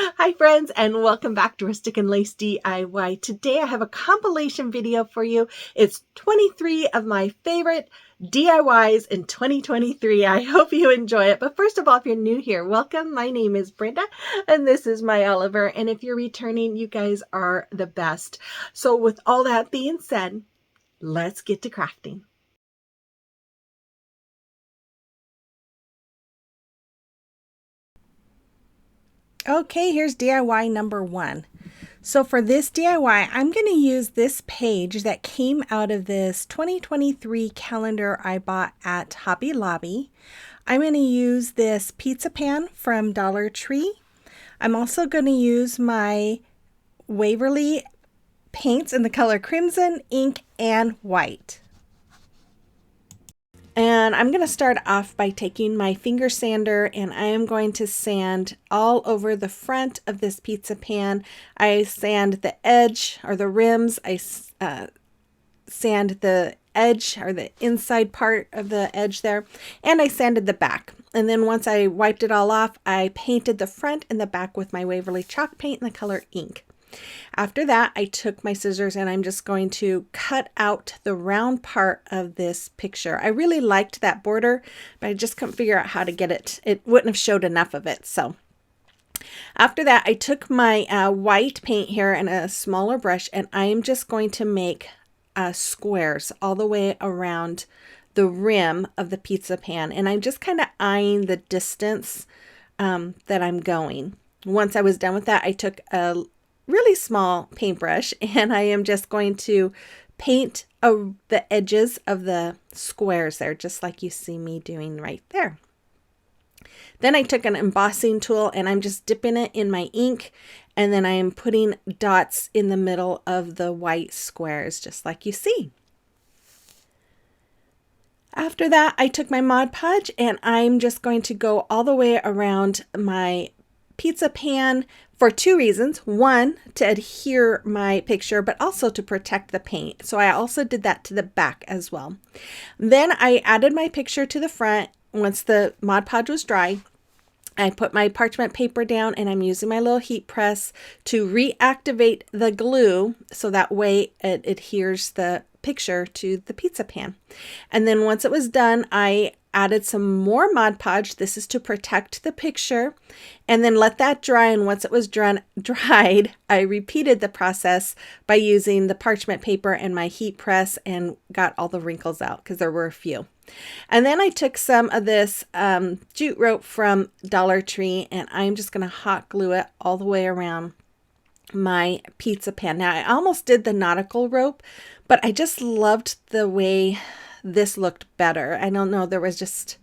Hi friends, and welcome back to Rustic and Lace DIY. Today I have a compilation video for you. It's 23 of my favorite DIYs in 2023. I hope you enjoy it. But first of all, if you're new here, welcome. My name is Brenda and this is my Oliver. And if you're returning, you guys are the best. So with all that being said, let's get to crafting. Okay, here's DIY number 1. So for this DIY, I'm going to use this page that came out of this 2023 calendar I bought at Hobby Lobby. I'm going to use this pizza pan from Dollar Tree. I'm also going to use my Waverly paints in the color crimson, ink, and white. And I'm going to start off by taking my finger sander and I am going to sand all over the front of this pizza pan. I sand the edge or the rims. I sand the edge or the inside part of the edge there. And I sanded the back. And then once I wiped it all off, I painted the front and the back with my Waverly chalk paint in the color ink. After that, I took my scissors and I'm just going to cut out the round part of this picture. I really liked that border, but I just couldn't figure out how to get it. It wouldn't have showed enough of it. So after that, I took my white paint here and a smaller brush, and I am just going to make squares all the way around the rim of the pizza pan. And I'm just kind of eyeing the distance that I'm going. Once I was done with that, I took a really small paintbrush and I am just going to paint the edges of the squares there, just like you see me doing right there. Then I took an embossing tool and I'm just dipping it in my ink, and then I am putting dots in the middle of the white squares, just like you see. After that, I took my Mod Podge and I'm just going to go all the way around my pizza pan for 2 reasons. One, to adhere my picture, but also to protect the paint. So I also did that to the back as well. Then I added my picture to the front. Once the Mod Podge was dry, I put my parchment paper down and I'm using my little heat press to reactivate the glue so that way it adheres the picture to the pizza pan. And then once it was done, I added some more Mod Podge. This is to protect the picture, and then let that dry. And once it was dried, I repeated the process by using the parchment paper and my heat press and got all the wrinkles out because there were a few. And then I took some of this jute rope from Dollar Tree and I'm just going to hot glue it all the way around my pizza pan. Now I almost did the nautical rope, but I just loved the way this looked better. I don't know, there was just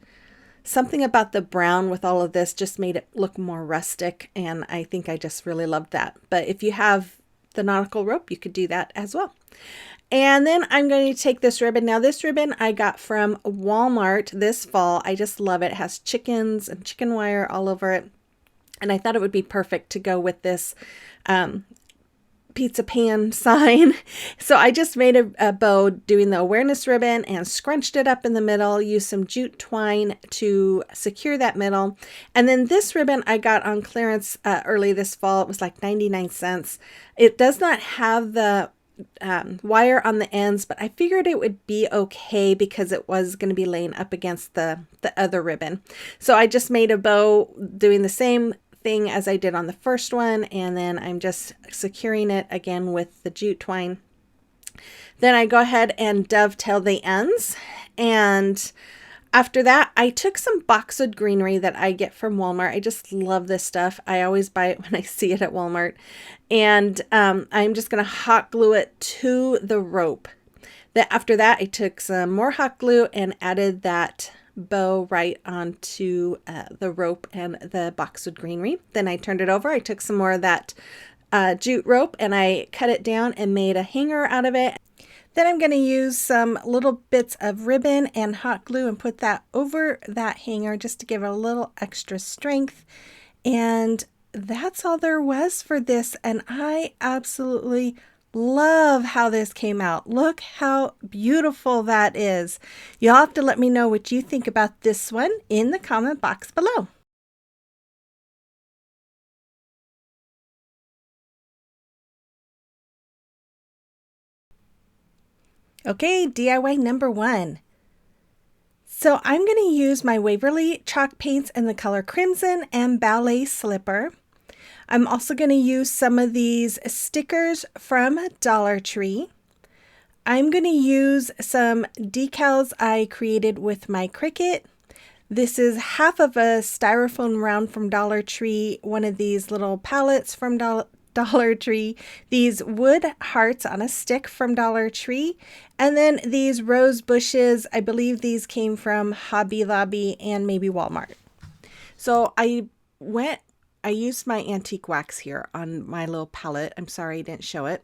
something about the brown with all of this just made it look more rustic, and I think I just really loved that. But if you have the nautical rope, you could do that as well. And then I'm going to take this ribbon. Now this ribbon I got from Walmart this fall. I just love it. It has chickens and chicken wire all over it. And I thought it would be perfect to go with this pizza pan sign. So I just made a bow doing the awareness ribbon and scrunched it up in the middle, used some jute twine to secure that middle. And then this ribbon I got on clearance early this fall. It was like 99 cents. It does not have the wire on the ends, but I figured it would be okay because it was going to be laying up against the other ribbon. So I just made a bow doing the same thing as I did on the first one, and then I'm just securing it again with the jute twine. Then I go ahead and dovetail the ends, and after that I took some boxwood greenery that I get from Walmart. I just love this stuff. I always buy it when I see it at Walmart, and I'm just going to hot glue it to the rope. Then after that I took some more hot glue and added that bow right onto the rope and the boxwood greenery. Then I turned it over. I took some more of that jute rope and I cut it down and made a hanger out of it. Then I'm going to use some little bits of ribbon and hot glue and put that over that hanger just to give it a little extra strength. And that's all there was for this, and I absolutely love how this came out. Look how beautiful that is. You'll have to let me know what you think about this one in the comment box below. Okay, DIY number 1. So I'm going to use my Waverly chalk paints in the color Crimson and Ballet Slipper. I'm also going to use some of these stickers from Dollar Tree. I'm going to use some decals I created with my Cricut. This is half of a styrofoam round from Dollar Tree, one of these little palettes from Dollar Tree, these wood hearts on a stick from Dollar Tree, and then these rose bushes. I believe these came from Hobby Lobby and maybe Walmart. So I used my antique wax here on my little palette. I'm sorry I didn't show it.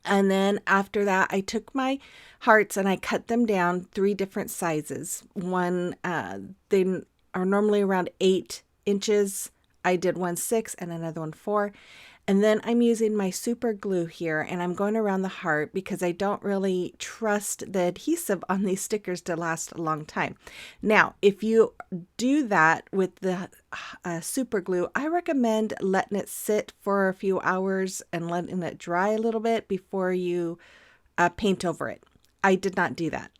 And then after that, I took my hearts and I cut them down 3 different sizes. One, they are normally around 8 inches. I did one 6 and another one 4. And then I'm using my super glue here and I'm going around the heart because I don't really trust the adhesive on these stickers to last a long time. Now, if you do that with the super glue, I recommend letting it sit for a few hours and letting it dry a little bit before you paint over it. I did not do that.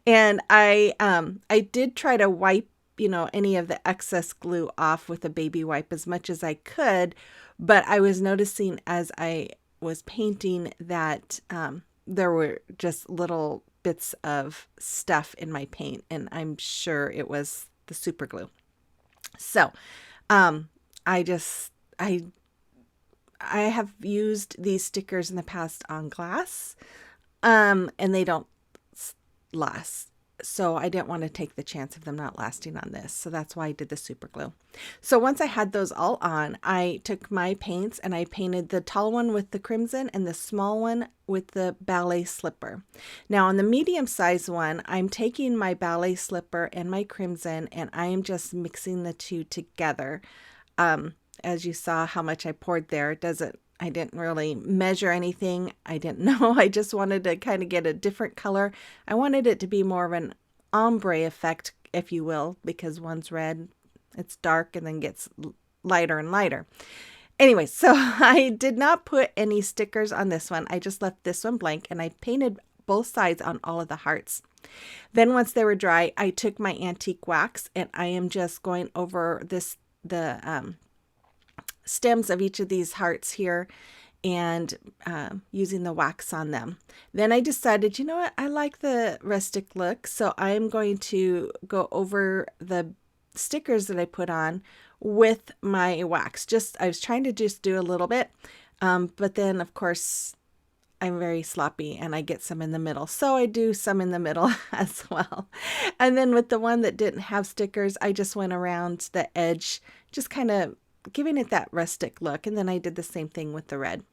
And I did try to wipe any of the excess glue off with a baby wipe as much as I could, but I was noticing as I was painting that there were just little bits of stuff in my paint, and I'm sure it was the super glue. So I have used these stickers in the past on glass, and they don't last. So I didn't want to take the chance of them not lasting on this. So that's why I did the super glue. So once I had those all on, I took my paints and I painted the tall one with the crimson and the small one with the ballet slipper. Now on the medium size one, I'm taking my ballet slipper and my crimson and I am just mixing the two together. As you saw how much I poured there, I didn't really measure anything. I didn't know. I just wanted to kind of get a different color. I wanted it to be more of an ombre effect, if you will, because one's red, it's dark, and then gets lighter and lighter. Anyway, so I did not put any stickers on this one. I just left this one blank, and I painted both sides on all of the hearts. Then once they were dry, I took my antique wax, and I am just going over the stems of each of these hearts here and using the wax on them. Then I decided, you know what, I like the rustic look, so I am going to go over the stickers that I put on with my wax. I was trying to just do a little bit, but then of course I'm very sloppy and I get some in the middle. So I do some in the middle as well. And then with the one that didn't have stickers, I just went around the edge, just kind of giving it that rustic look. And then I did the same thing with the red.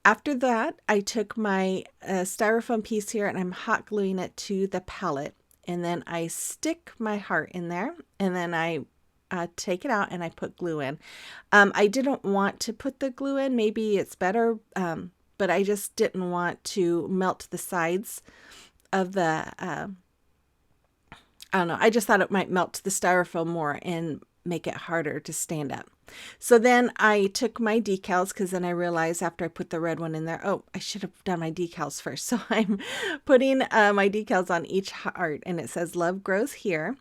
After that, I took my styrofoam piece here and I'm hot gluing it to the palette. And then I stick my heart in there and then I take it out and I put glue in. I didn't want to put the glue in. Maybe it's better, but I just didn't want to melt the sides of the, I don't know. I just thought it might melt the styrofoam more and make it harder to stand up. So then I took my decals because then I realized after I put the red one in there, oh, I should have done my decals first. So I'm putting my decals on each heart and it says love grows here.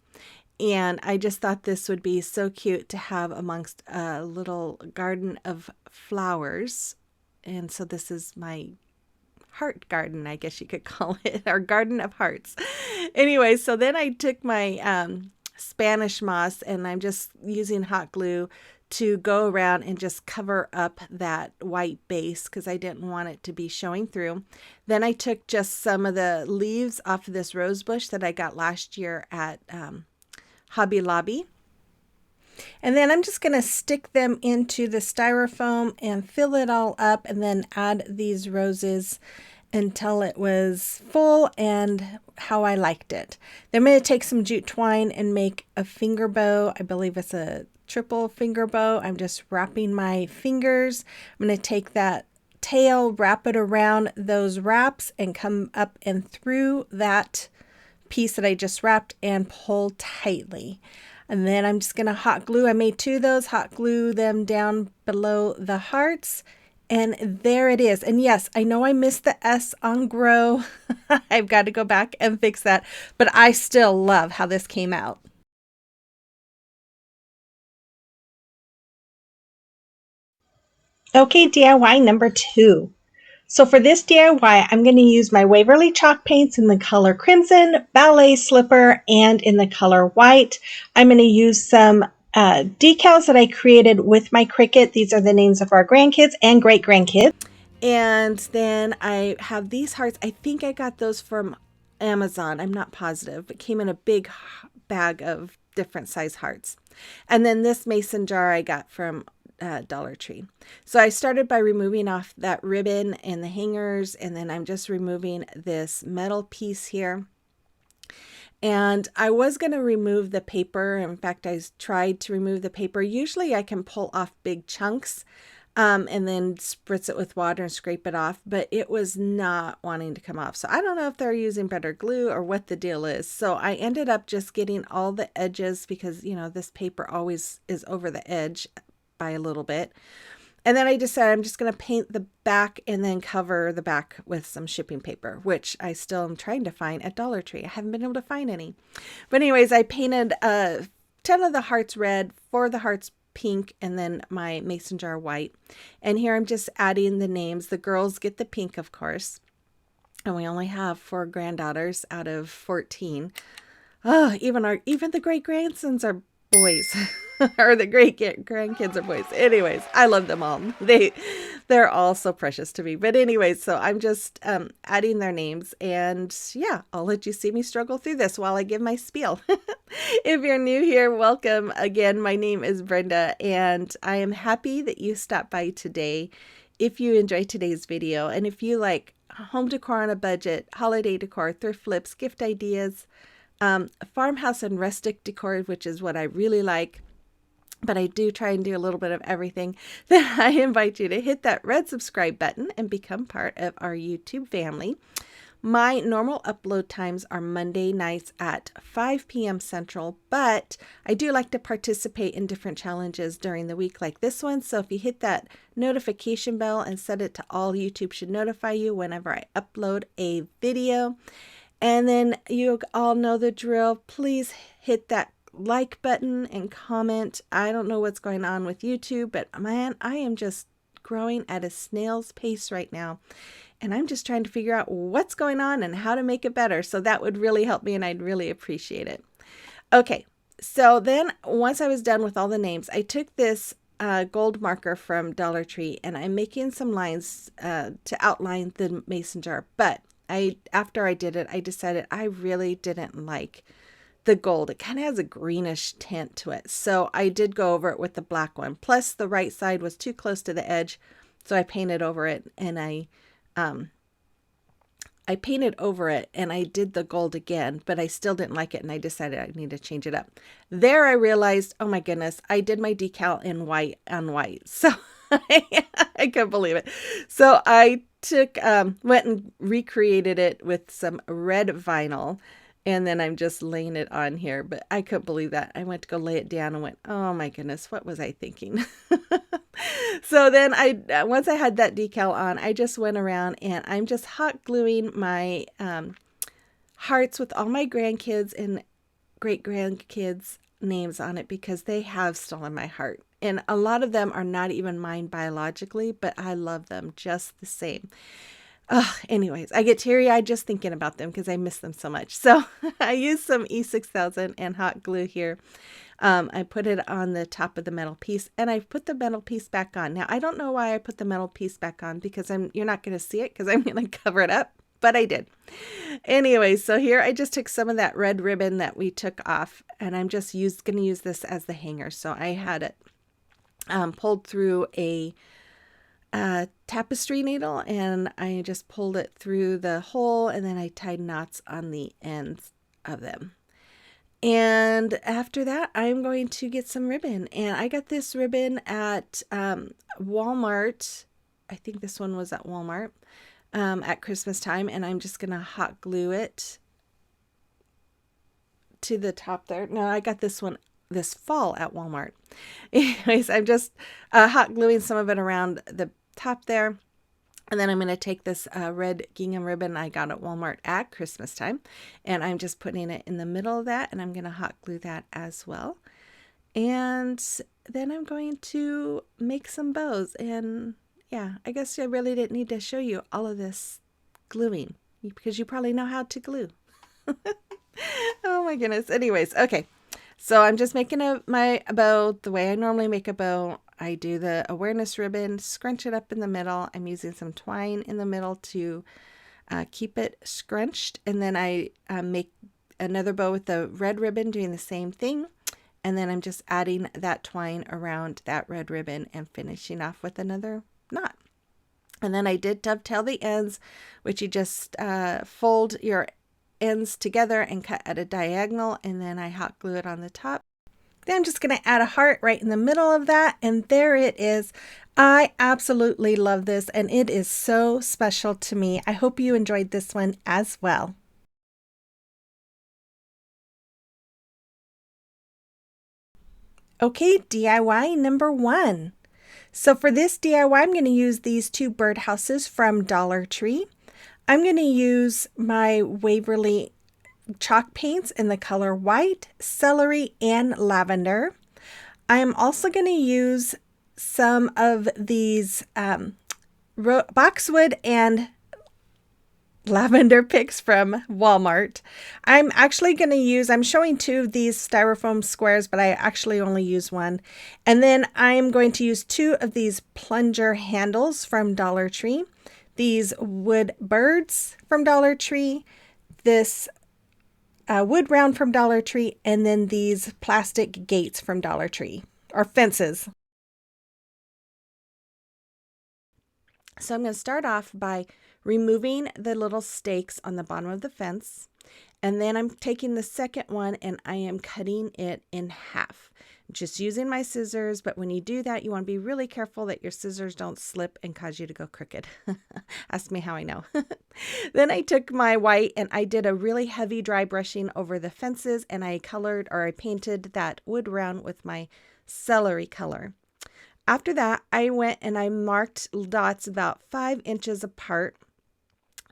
And I just thought this would be so cute to have amongst a little garden of flowers. And so this is my heart garden, I guess you could call it, or garden of hearts. Anyway, so then I took my Spanish moss and I'm just using hot glue to go around and just cover up that white base because I didn't want it to be showing through. Then I took just some of the leaves off of this rose bush that I got last year at Hobby Lobby. And then I'm just going to stick them into the styrofoam and fill it all up and then add these roses until it was full and how I liked it. Then I'm going to take some jute twine and make a finger bow. I believe it's a triple finger bow. I'm just wrapping my fingers. I'm going to take that tail, wrap it around those wraps and come up and through that piece that I just wrapped and pull tightly. And then I'm just going to hot glue. I made 2 of those, hot glue them down below the hearts And there it is. And yes, I know I missed the S on grow. I've got to go back and fix that. But I still love how this came out. Okay, DIY number 2. So for this DIY, I'm going to use my Waverly chalk paints in the color crimson, ballet slipper, and in the color white. I'm going to use some decals that I created with my Cricut. These are the names of our grandkids and great grandkids. And then I have these hearts. I think I got those from Amazon. I'm not positive. It came in a big bag of different size hearts. And then this mason jar I got from Dollar Tree. So I started by removing off that ribbon and the hangers, and then I'm just removing this metal piece here. And I was going to remove the paper. In fact, I tried to remove the paper. Usually I can pull off big chunks and then spritz it with water and scrape it off, but it was not wanting to come off. So I don't know if they're using better glue or what the deal is. So I ended up just getting all the edges because, you know, this paper always is over the edge by a little bit. And then I decided I'm just going to paint the back and then cover the back with some shipping paper, which I still am trying to find at Dollar Tree. I haven't been able to find any. But anyways, I painted 10 of the hearts red, 4 of the hearts pink, and then my mason jar white. And here I'm just adding the names. The girls get the pink, of course. And we only have 4 granddaughters out of 14. Oh, even the great grandsons are boys. Or the great grandkids are boys. Anyways, I love them all. They're all so precious to me. But anyways, so I'm just adding their names, and yeah, I'll let you see me struggle through this while I give my spiel. If you're new here, welcome again. My name is Brenda, and I am happy that you stopped by today. If you enjoyed today's video, and if you like home decor on a budget, holiday decor, thrift flips, gift ideas, farmhouse and rustic decor, which is what I really like, but I do try and do a little bit of everything, then I invite you to hit that red subscribe button and become part of our YouTube family. My normal upload times are Monday nights at 5 p.m. Central, but I do like to participate in different challenges during the week like this one. So if you hit that notification bell and set it to all, YouTube should notify you whenever I upload a video. And then you all know the drill. Please hit that like button and comment. I don't know what's going on with YouTube, but man, I am just growing at a snail's pace right now. And I'm just trying to figure out what's going on and how to make it better. So that would really help me, and I'd really appreciate it. Okay, so then once I was done with all the names, I took this gold marker from Dollar Tree, and I'm making some lines to outline the mason jar. But after I did it, I decided I really didn't like the gold. It kind of has a greenish tint to it. So I did go over it with the black one. Plus the right side was too close to the edge. So I painted over it, and I painted over it and I did the gold again, but I still didn't like it, and I decided I need to change it up. There I realized, oh my goodness, I did my decal in white on white. So I couldn't believe it. So I went and recreated it with some red vinyl, and then I'm just laying it on here, but I couldn't believe that. I went to go lay it down and went, oh my goodness, what was I thinking? So then once I had that decal on, I just went around and I'm just hot gluing my hearts with all my grandkids and great grandkids names on it, because they have stolen my heart. And a lot of them are not even mine biologically, but I love them just the same. Anyways, I get teary-eyed just thinking about them because I miss them so much. So I used some E6000 and hot glue here. I put it on the top of the metal piece, and I put the metal piece back on. Now, I don't know why I put the metal piece back on, because you're not going to see it because I'm going to cover it up, but I did. Anyway, so here I just took some of that red ribbon that we took off, and I'm just going to use this as the hanger. So I had it pulled through a tapestry needle, and I just pulled it through the hole, and then I tied knots on the ends of them. And after that, I'm going to get some ribbon, and I got this ribbon at Walmart. I think this one was at Walmart at Christmas time, and I'm just gonna hot glue it to the top there. No, I got this one this fall at Walmart. Anyways, I'm just hot gluing some of it around the top there. And then I'm going to take this red gingham ribbon I got at Walmart at Christmas time, and I'm just putting it in the middle of that, and I'm going to hot glue that as well. And then I'm going to make some bows. And yeah, I guess I really didn't need to show you all of this gluing because you probably know how to glue. Oh my goodness. Anyways, okay. So I'm just making my bow the way I normally make a bow. I do the awareness ribbon, scrunch it up in the middle. I'm using some twine in the middle to keep it scrunched. And then I make another bow with the red ribbon doing the same thing. And then I'm just adding that twine around that red ribbon and finishing off with another knot. And then I did dovetail the ends, which you just fold your ends together and cut at a diagonal, and then I hot glue it on the top. Then I'm just going to add a heart right in the middle of that, and there it is. I absolutely love this, and it is so special to me. I hope you enjoyed this one as well. Okay, DIY number 1. So for this DIY, I'm going to use these 2 birdhouses from Dollar Tree. I'm going to use my Waverly chalk paints in the color white, celery, and lavender. I am also going to use some of these boxwood and lavender picks from Walmart. I'm actually going to use, I'm showing 2 of these styrofoam squares, but I actually only use 1. And then I'm going to use 2 of these plunger handles from Dollar Tree, these wood birds from Dollar Tree, this wood round from Dollar Tree, and then these plastic gates from Dollar Tree, or fences. So I'm going to start off by removing the little stakes on the bottom of the fence. And then I'm taking the second one and I am cutting it in half. Just using my scissors, but when you do that, you want to be really careful that your scissors don't slip and cause you to go crooked. Ask me how I know. Then I took my white and I did a really heavy dry brushing over the fences, and I colored, or I painted that wood round with my celery color. After that, I went and I marked dots about 5 inches apart,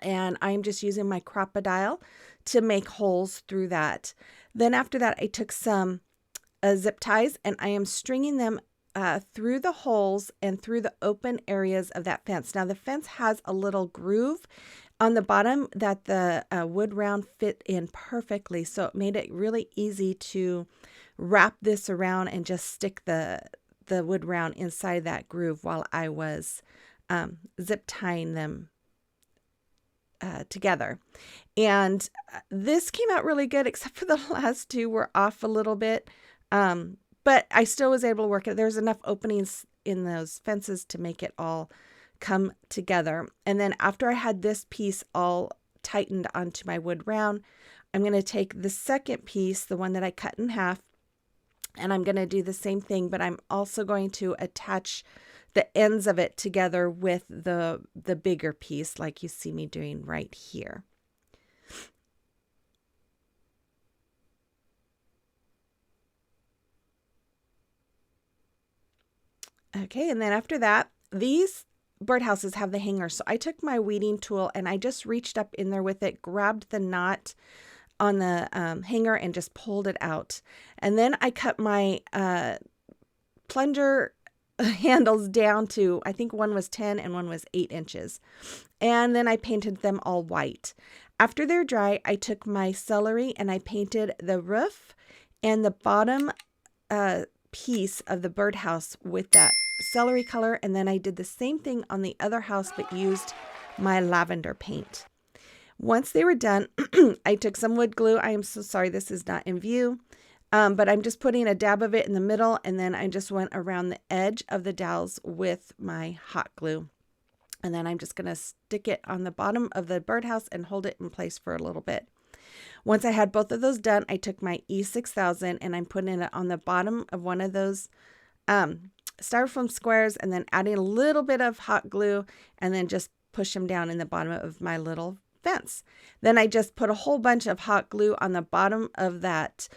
and I'm just using my crocodile to make holes through that. Then after that, I took some zip ties and I am stringing them through the holes and through the open areas of that fence. Now the fence has a little groove on the bottom that the wood round fit in perfectly, so it made it really easy to wrap this around and just stick the wood round inside that groove while I was zip tying them together. And this came out really good, except for the last 2 were off a little bit. But I still was able to work it. There's enough openings in those fences to make it all come together. And then after I had this piece all tightened onto my wood round, I'm going to take the second piece, the one that I cut in half, and I'm going to do the same thing, but I'm also going to attach the ends of it together with the bigger piece, like you see me doing right here. Okay, and then after that, these birdhouses have the hanger. So I took my weeding tool and I just reached up in there with it, grabbed the knot on the hanger and just pulled it out. And then I cut my plunger handles down to, I think one was 10 and one was 8 inches. And then I painted them all white. After they're dry, I took my celery and I painted the roof and the bottom piece of the birdhouse with that celery color. And then I did the same thing on the other house, but used my lavender paint. Once they were done, I took some wood glue. I am so sorry this is not in view, but I'm just putting a dab of it in the middle, and then I just went around the edge of the dowels with my hot glue. And then I'm just going to stick it on the bottom of the birdhouse and hold it in place for a little bit. Once I had both of those done, I took my E6000 and I'm putting it on the bottom of one of those styrofoam squares, and then adding a little bit of hot glue, and then just push them down in the bottom of my little fence. Then I just put a whole bunch of hot glue on the bottom of that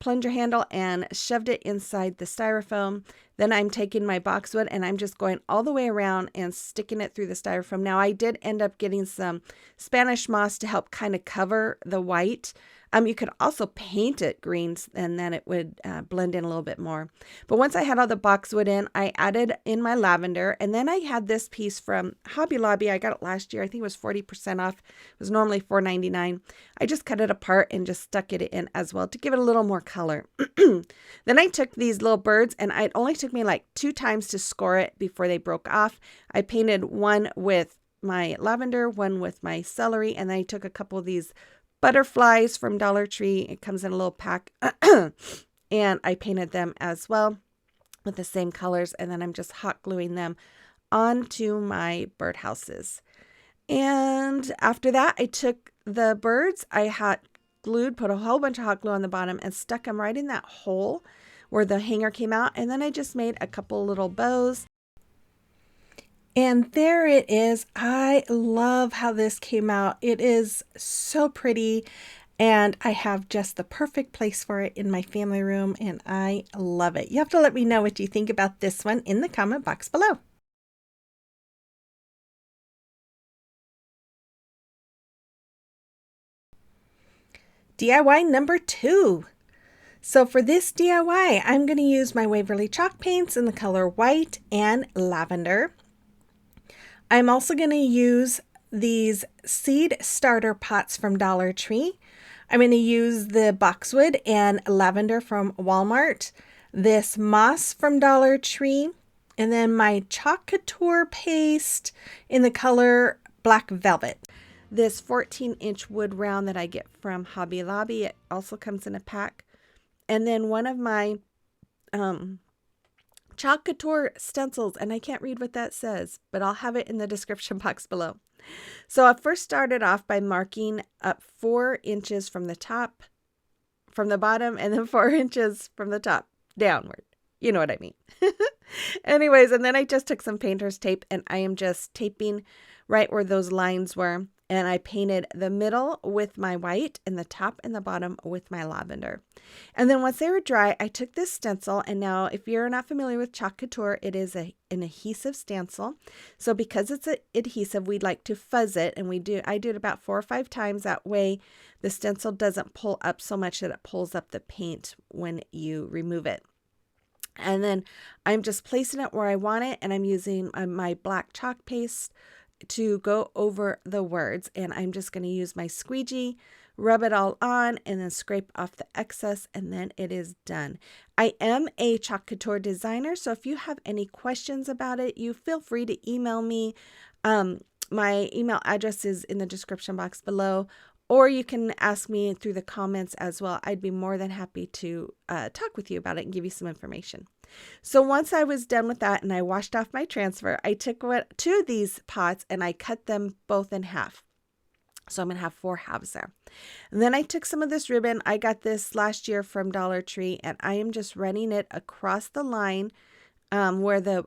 plunger handle and shoved it inside the styrofoam. Then I'm taking my boxwood and I'm just going all the way around and sticking it through the styrofoam. Now I did end up getting some Spanish moss to help kind of cover the white. You could also paint it greens and then it would blend in a little bit more. But once I had all the boxwood in, I added in my lavender. And then I had this piece from Hobby Lobby. I got it last year. I think it was 40% off. It was normally $4.99. I just cut it apart and just stuck it in as well to give it a little more color. Then I took these little birds and it only took me like 2 times to score it before they broke off. I painted one with my lavender, one with my celery, and then I took a couple of these butterflies from Dollar Tree. It comes in a little pack and I painted them as well with the same colors, and then I'm just hot gluing them onto my birdhouses. And after that, I took the birds, I hot glued, put a whole bunch of hot glue on the bottom and stuck them right in that hole where the hanger came out, and then I just made a couple little bows. And there it is. I love how this came out. It is so pretty, and I have just the perfect place for it in my family room, and I love it. You have to let me know what you think about this one in the comment box below. DIY number 2. So for this DIY, I'm going to use my Waverly chalk paints in the color white and lavender. I'm also going to use these seed starter pots from Dollar Tree. I'm going to use the boxwood and lavender from Walmart, this moss from Dollar Tree, and then my chalk couture paste in the color black velvet. This 14-inch wood round that I get from Hobby Lobby, it also comes in a pack. And then one of my chalk couture stencils, and I can't read what that says, but I'll have it in the description box below. So I first started off by marking up 4 inches from the top, from the bottom, and then 4 inches from the top downward. You know what I mean. Anyways, and then I just took some painter's tape and I am just taping right where those lines were. And I painted the middle with my white and the top and the bottom with my lavender. And then once they were dry, I took this stencil. And now if you're not familiar with chalk couture, it is an adhesive stencil. So because it's an adhesive, we'd like to fuzz it. And I do it about 4 or 5 times. That way the stencil doesn't pull up so much that it pulls up the paint when you remove it. And then I'm just placing it where I want it. And I'm using my black chalk paste to go over the words, and I'm just going to use my squeegee, rub it all on, and then scrape off the excess, and then it is done. I am a chalk couture designer, so if you have any questions about it, you feel free to email me. My email address is in the description box below, or you can ask me through the comments as well. I'd be more than happy to talk with you about it and give you some information. So once I was done with that and I washed off my transfer, I took 2 of these pots and I cut them both in half. So I'm going to have 4 halves there. And then I took some of this ribbon. I got this last year from Dollar Tree, and I am just running it across the line where the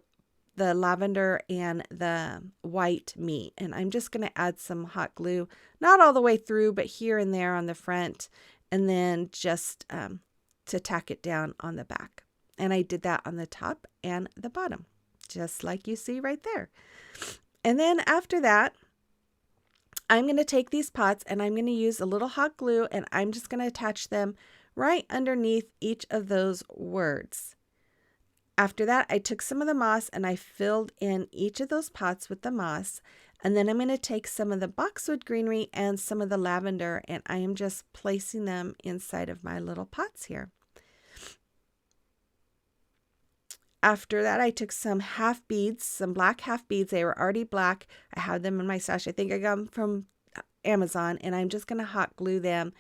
lavender and the white meet. And I'm just going to add some hot glue, not all the way through, but here and there on the front, and then just to tack it down on the back. And I did that on the top and the bottom, just like you see right there. And then after that, I'm going to take these pots and I'm going to use a little hot glue, and I'm just going to attach them right underneath each of those words. After that, I took some of the moss and I filled in each of those pots with the moss. And then I'm going to take some of the boxwood greenery and some of the lavender, and I am just placing them inside of my little pots here. After that, I took some half beads, some black half beads. They were already black. I had them in my stash. I think I got them from Amazon, and I'm just going to hot glue them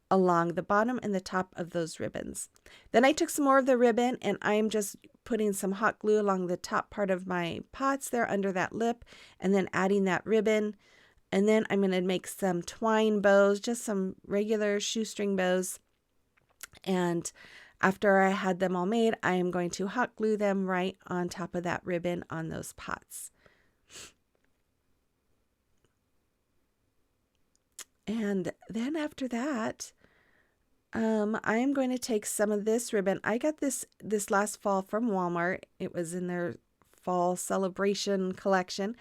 along the bottom and the top of those ribbons. Then I took some more of the ribbon, and I'm just putting some hot glue along the top part of my pots there under that lip, and then adding that ribbon. And then I'm going to make some twine bows, just some regular shoestring bows. And after I had them all made, I am going to hot glue them right on top of that ribbon on those pots. And then after that, I am going to take some of this ribbon. I got this last fall from Walmart. It was in their fall celebration collection.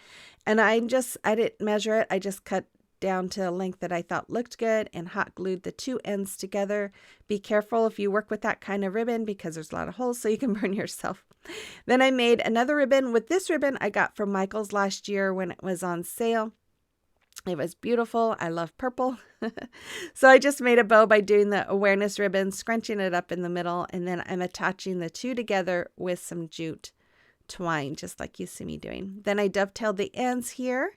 And I didn't measure it. I just cut down to a length that I thought looked good and hot glued the two ends together. Be careful if you work with that kind of ribbon because there's a lot of holes so you can burn yourself. Then I made another ribbon with this ribbon I got from Michael's last year when it was on sale. It was beautiful. I love purple. So I just made a bow by doing the awareness ribbon, scrunching it up in the middle, and then I'm attaching the two together with some jute twine, just like you see me doing. Then I dovetailed the ends here.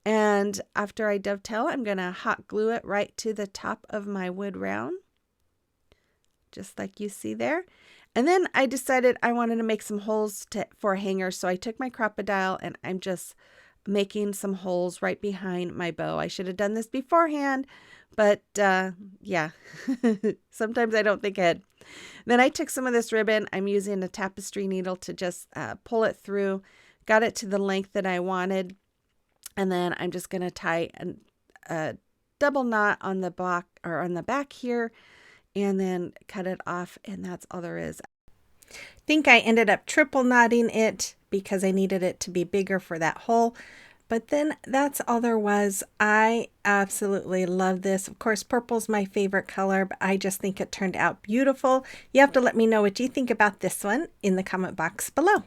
And after I dovetail, I'm going to hot glue it right to the top of my wood round, just like you see there. And then I decided I wanted to make some holes for a hanger. So I took my crocodile and I'm just making some holes right behind my bow. I should have done this beforehand, but yeah, sometimes I don't think ahead. Then I took some of this ribbon. I'm using a tapestry needle to just pull it through, got it to the length that I wanted. And then I'm just going to tie a double knot on the back or on the back here and then cut it off. And that's all there is. I think I ended up triple knotting it because I needed it to be bigger for that hole. But then that's all there was. I absolutely love this. Of course, purple's my favorite color, but I just think it turned out beautiful. You have to let me know what you think about this one in the comment box below.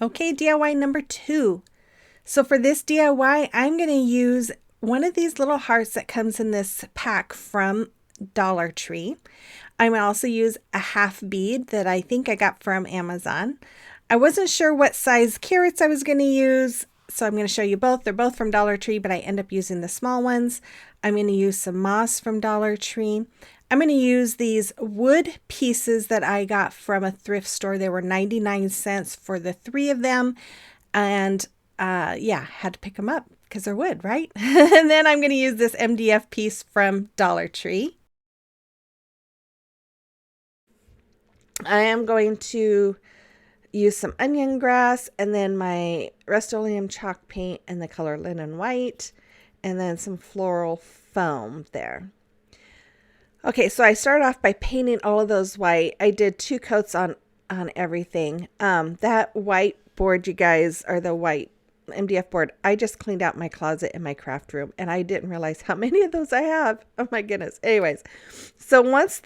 Okay, DIY number 2. So for this DIY, I'm going to use one of these little hearts that comes in this pack from Dollar Tree. I'm going to also use a half bead that I think I got from Amazon. I wasn't sure what size carrots I was going to use, so I'm going to show you both. They're both from Dollar Tree, but I end up using the small ones. I'm going to use some moss from Dollar Tree. I'm going to use these wood pieces that I got from a thrift store. They were 99 cents for the 3 of them. And yeah, had to pick them up because they're wood, right? And then I'm going to use this MDF piece from Dollar Tree. I am going to use some onion grass and then my Rust-Oleum chalk paint and the color linen white and then some floral foam there. Okay, so I started off by painting all of those white. I did 2 coats on everything. That white board, you guys, or the white MDF board, I just cleaned out my closet in my craft room and I didn't realize how many of those I have. Oh my goodness. Anyways, so once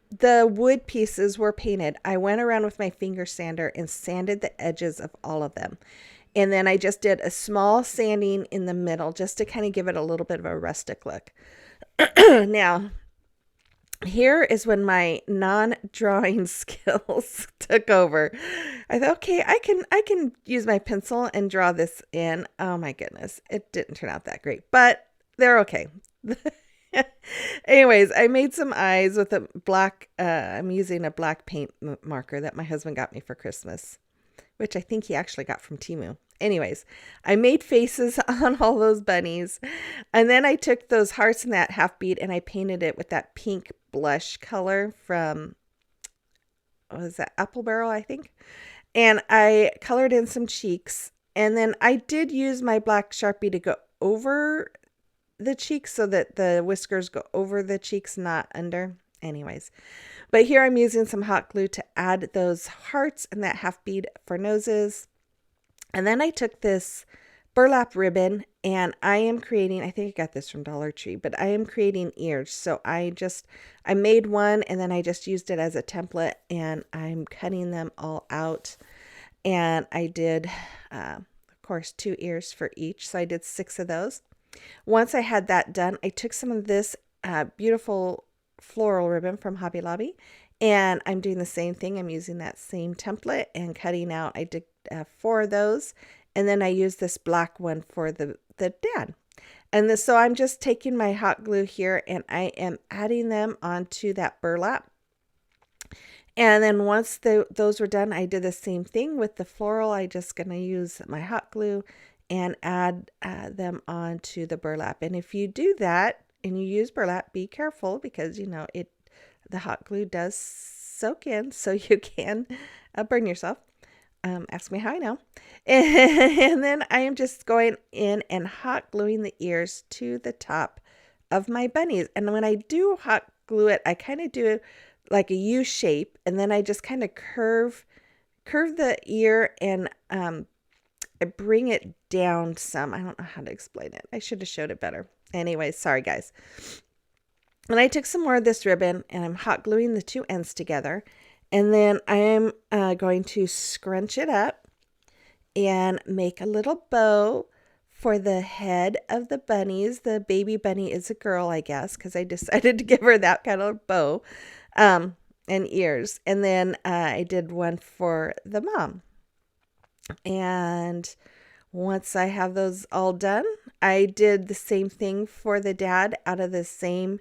the wood pieces were painted, I went around with my finger sander and sanded the edges of all of them. And then I just did a small sanding in the middle just to kind of give it a little bit of a rustic look. Now, here is when my non-drawing skills took over. I thought, okay, I can use my pencil and draw this in. Oh my goodness, it didn't turn out that great, but they're okay. Anyways, I made some eyes with a black, I'm using a black paint marker that my husband got me for Christmas, which I think he actually got from Temu. Anyways, I made faces on all those bunnies. And then I took those hearts and that half bead and I painted it with that pink blush color from, what was that, Apple Barrel, I think. And I colored in some cheeks. And then I did use my black Sharpie to go over the cheeks so that the whiskers go over the cheeks, not under. Anyways, but here I'm using some hot glue to add those hearts and that half bead for noses. And then I took this burlap ribbon and I am creating, I think I got this from Dollar Tree, but I am creating ears. So I made one and then I just used it as a template and I'm cutting them all out. And I did, of course, 2 ears for each. So I did 6 of those. Once I had that done, I took some of this beautiful floral ribbon from Hobby Lobby and I'm doing the same thing. I'm using that same template and cutting out. I did 4 of those and then I used this black one for the dad. And so I'm just taking my hot glue here and I am adding them onto that burlap. And then once those were done, I did the same thing with the floral. I just going to use my hot glue and add them onto the burlap. And if you do that and you use burlap, be careful because, you know, the hot glue does soak in so you can burn yourself. Ask me how I know. And then I am just going in and hot gluing the ears to the top of my bunnies. And when I do hot glue it, I kind of do like a U shape, and then I just kind of curve the ear, and I bring it down some. I don't know how to explain it. I should have showed it better. Anyway, sorry guys. And I took some more of this ribbon and I'm hot gluing the two ends together. And then I am going to scrunch it up and make a little bow for the head of the bunnies. The baby bunny is a girl, I guess, because I decided to give her that kind of bow and ears. And then I did one for the mom. And once I have those all done, I did the same thing for the dad out of the same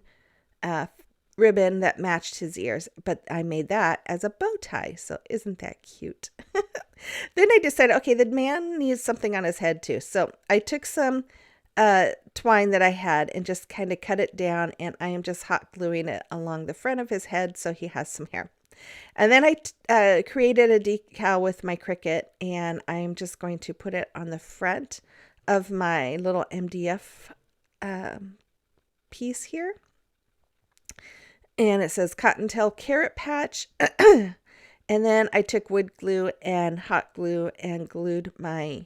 ribbon that matched his ears, but I made that as a bow tie. So isn't that cute? Then I decided, okay, the man needs something on his head too. So I took some twine that I had and just kind of cut it down, and I am just hot gluing it along the front of his head so he has some hair. And then I created a decal with my Cricut, and I'm just going to put it on the front of my little MDF piece here. And it says Cottontail Carrot Patch. And then I took wood glue and hot glue and glued my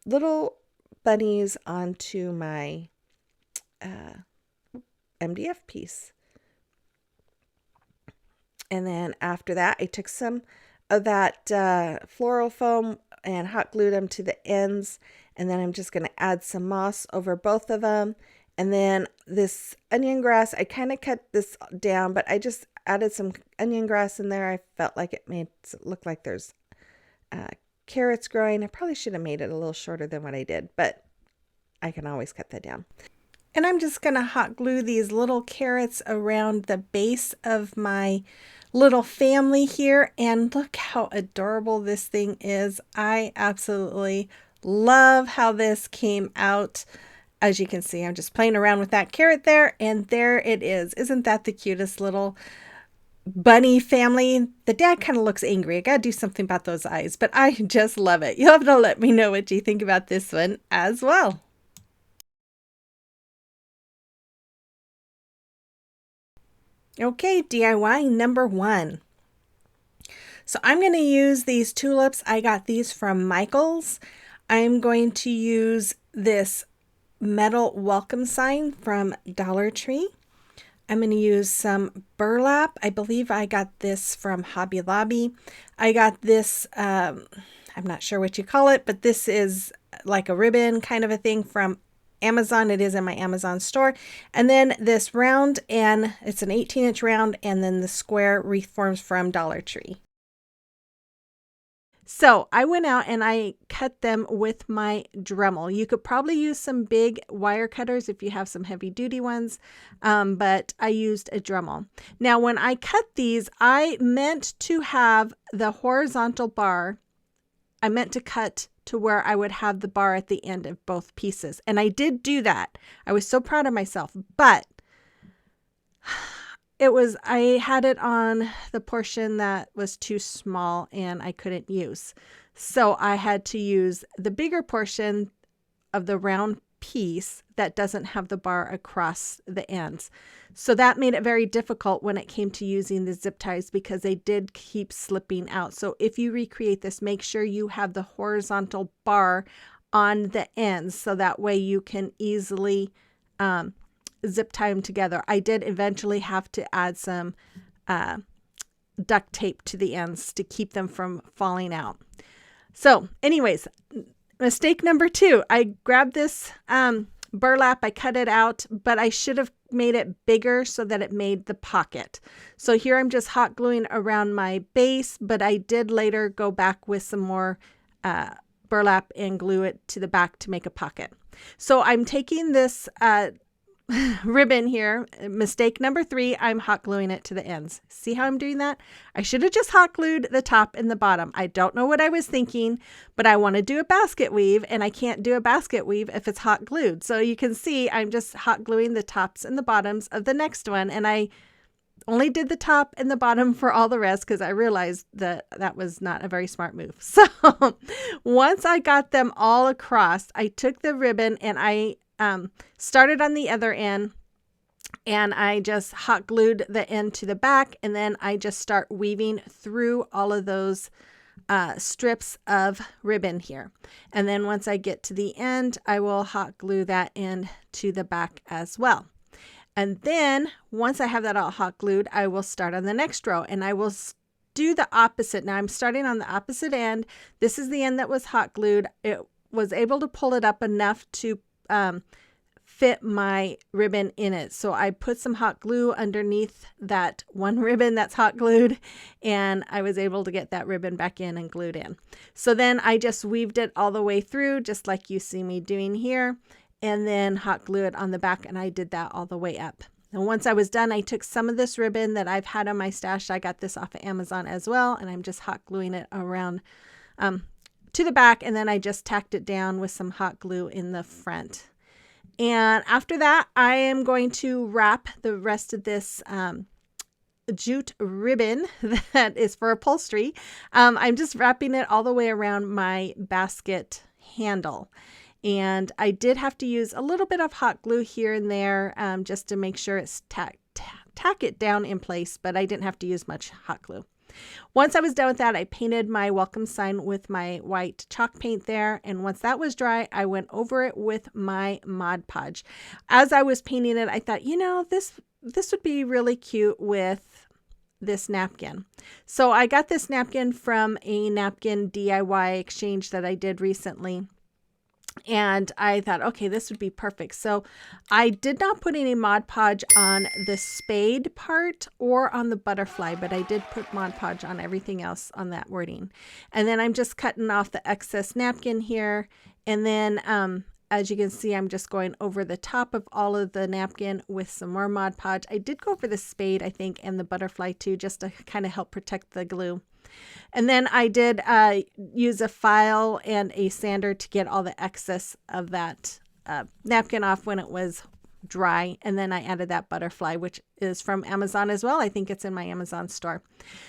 little bunnies onto my MDF piece. And then after that, I took some of that floral foam and hot glued them to the ends. And then I'm just going to add some moss over both of them. And then this onion grass, I kind of cut this down, but I just added some onion grass in there. I felt like it made it look like there's carrots growing. I probably should have made it a little shorter than what I did, but I can always cut that down. And I'm just going to hot glue these little carrots around the base of my little family here. And look how adorable this thing is. I absolutely love how this came out. As you can see, I'm just playing around with that carrot there, and there it is. Isn't that the cutest little bunny family? The dad kind of looks angry. I got to do something about those eyes, but I just love it. You'll have to let me know what you think about this one as well. Okay, DIY number 1. So I'm going to use these tulips. I got these from Michael's. I'm going to use this metal welcome sign from Dollar Tree. I'm going to use some burlap. I believe I got this from Hobby Lobby. I got this, I'm not sure what you call it, but this is like a ribbon kind of a thing from Amazon. It is in my Amazon store. And then this round, and it's an 18-inch round, and then the square wreath forms from Dollar Tree. So I went out and I cut them with my Dremel. You could probably use some big wire cutters if you have some heavy duty ones, but I used a Dremel. Now when I cut these, I meant to have the horizontal bar. I meant to cut to where I would have the bar at the end of both pieces. And I did do that. I was so proud of myself, but I had it on the portion that was too small and I couldn't use. So I had to use the bigger portion of the round piece that doesn't have the bar across the ends. So that made it very difficult when it came to using the zip ties because they did keep slipping out. So if you recreate this, make sure you have the horizontal bar on the ends so that way you can easily zip tie them together. I did eventually have to add some duct tape to the ends to keep them from falling out. So anyways, mistake number 2, I grabbed this burlap, I cut it out, but I should have made it bigger so that it made the pocket. So here I'm just hot gluing around my base, but I did later go back with some more burlap and glue it to the back to make a pocket. So I'm taking this ribbon here, mistake number 3, I'm hot gluing it to the ends. See how I'm doing that? I should have just hot glued the top and the bottom. I don't know what I was thinking, but I want to do a basket weave and I can't do a basket weave if it's hot glued. So you can see I'm just hot gluing the tops and the bottoms of the next one, and I only did the top and the bottom for all the rest because I realized that that was not a very smart move. So once I got them all across, I took the ribbon and I started on the other end, and I just hot glued the end to the back, and then I just start weaving through all of those strips of ribbon here. And then once I get to the end, I will hot glue that end to the back as well. And then once I have that all hot glued, I will start on the next row, and I will do the opposite. Now I'm starting on the opposite end. This is the end that was hot glued. It was able to pull it up enough to fit my ribbon in it. So I put some hot glue underneath that one ribbon that's hot glued, and I was able to get that ribbon back in and glued in. So then I just weaved it all the way through, just like you see me doing here, and then hot glue it on the back, and I did that all the way up. And once I was done, I took some of this ribbon that I've had on my stash. I got this off of Amazon as well, and I'm just hot gluing it around to the back, and then I just tacked it down with some hot glue in the front. And after that, I am going to wrap the rest of this jute ribbon that is for upholstery. I'm just wrapping it all the way around my basket handle. And I did have to use a little bit of hot glue here and there just to make sure it's tack it down in place, but I didn't have to use much hot glue. Once I was done with that, I painted my welcome sign with my white chalk paint there. And once that was dry, I went over it with my Mod Podge. As I was painting it, I thought, you know, this would be really cute with this napkin. So I got this napkin from a napkin DIY exchange that I did recently. And I thought, okay, this would be perfect. So I did not put any Mod Podge on the spade part or on the butterfly, but I did put Mod Podge on everything else on that wording. And then I'm just cutting off the excess napkin here. And then as you can see, I'm just going over the top of all of the napkin with some more Mod Podge. I did go over the spade, I think, and the butterfly too, just to kind of help protect the glue. And then I did use a file and a sander to get all the excess of that napkin off when it was dry. And then I added that butterfly, which is from Amazon as well. I think it's in my Amazon store.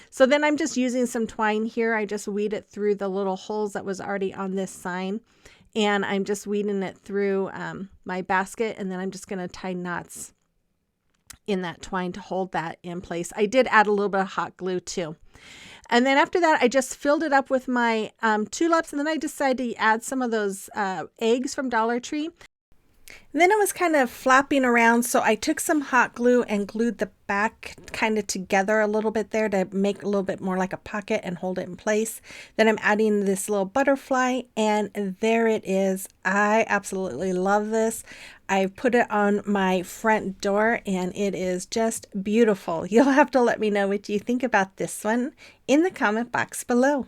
So then I'm just using some twine here. I just weed it through the little holes that was already on this sign. And I'm just weeding it through my basket. And then I'm just going to tie knots in that twine to hold that in place. I did add a little bit of hot glue too. And then after that, I just filled it up with my tulips. And then I decided to add some of those eggs from Dollar Tree. And then it was kind of flapping around, so I took some hot glue and glued the back kind of together a little bit there to make a little bit more like a pocket and hold it in place. Then I'm adding this little butterfly, and there it is. I absolutely love this. I put it on my front door, and it is just beautiful. You'll have to let me know what you think about this one in the comment box below.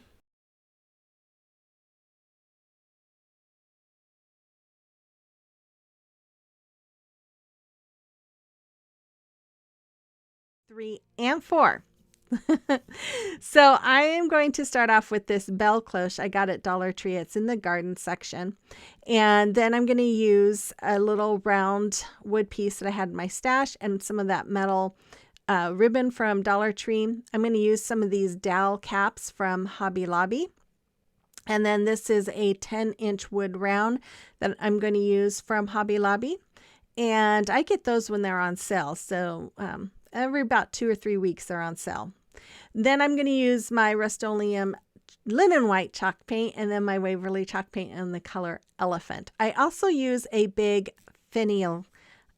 Three and four. So I am going to start off with this bell cloche I got at Dollar Tree. It's in the garden section. And then I'm going to use a little round wood piece that I had in my stash and some of that metal ribbon from Dollar Tree. I'm going to use some of these dowel caps from Hobby Lobby. And then this is a 10-inch wood round that I'm going to use from Hobby Lobby. And I get those when they're on sale. So every about 2 or 3 weeks they're on sale. Then I'm going to use my Rust-Oleum linen white chalk paint and then my Waverly chalk paint in the color Elephant. I also use a big finial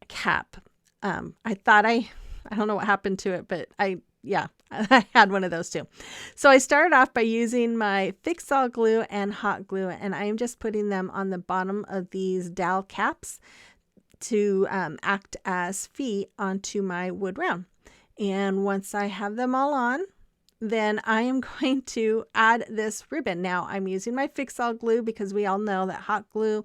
cap. I thought I don't know what happened to it, but I had one of those too. So I started off by using my Fix-All glue and hot glue, and I'm just putting them on the bottom of these dowel caps to act as feet onto my wood round. And once I have them all on, then I am going to add this ribbon. Now I'm using my Fix-All glue because we all know that hot glue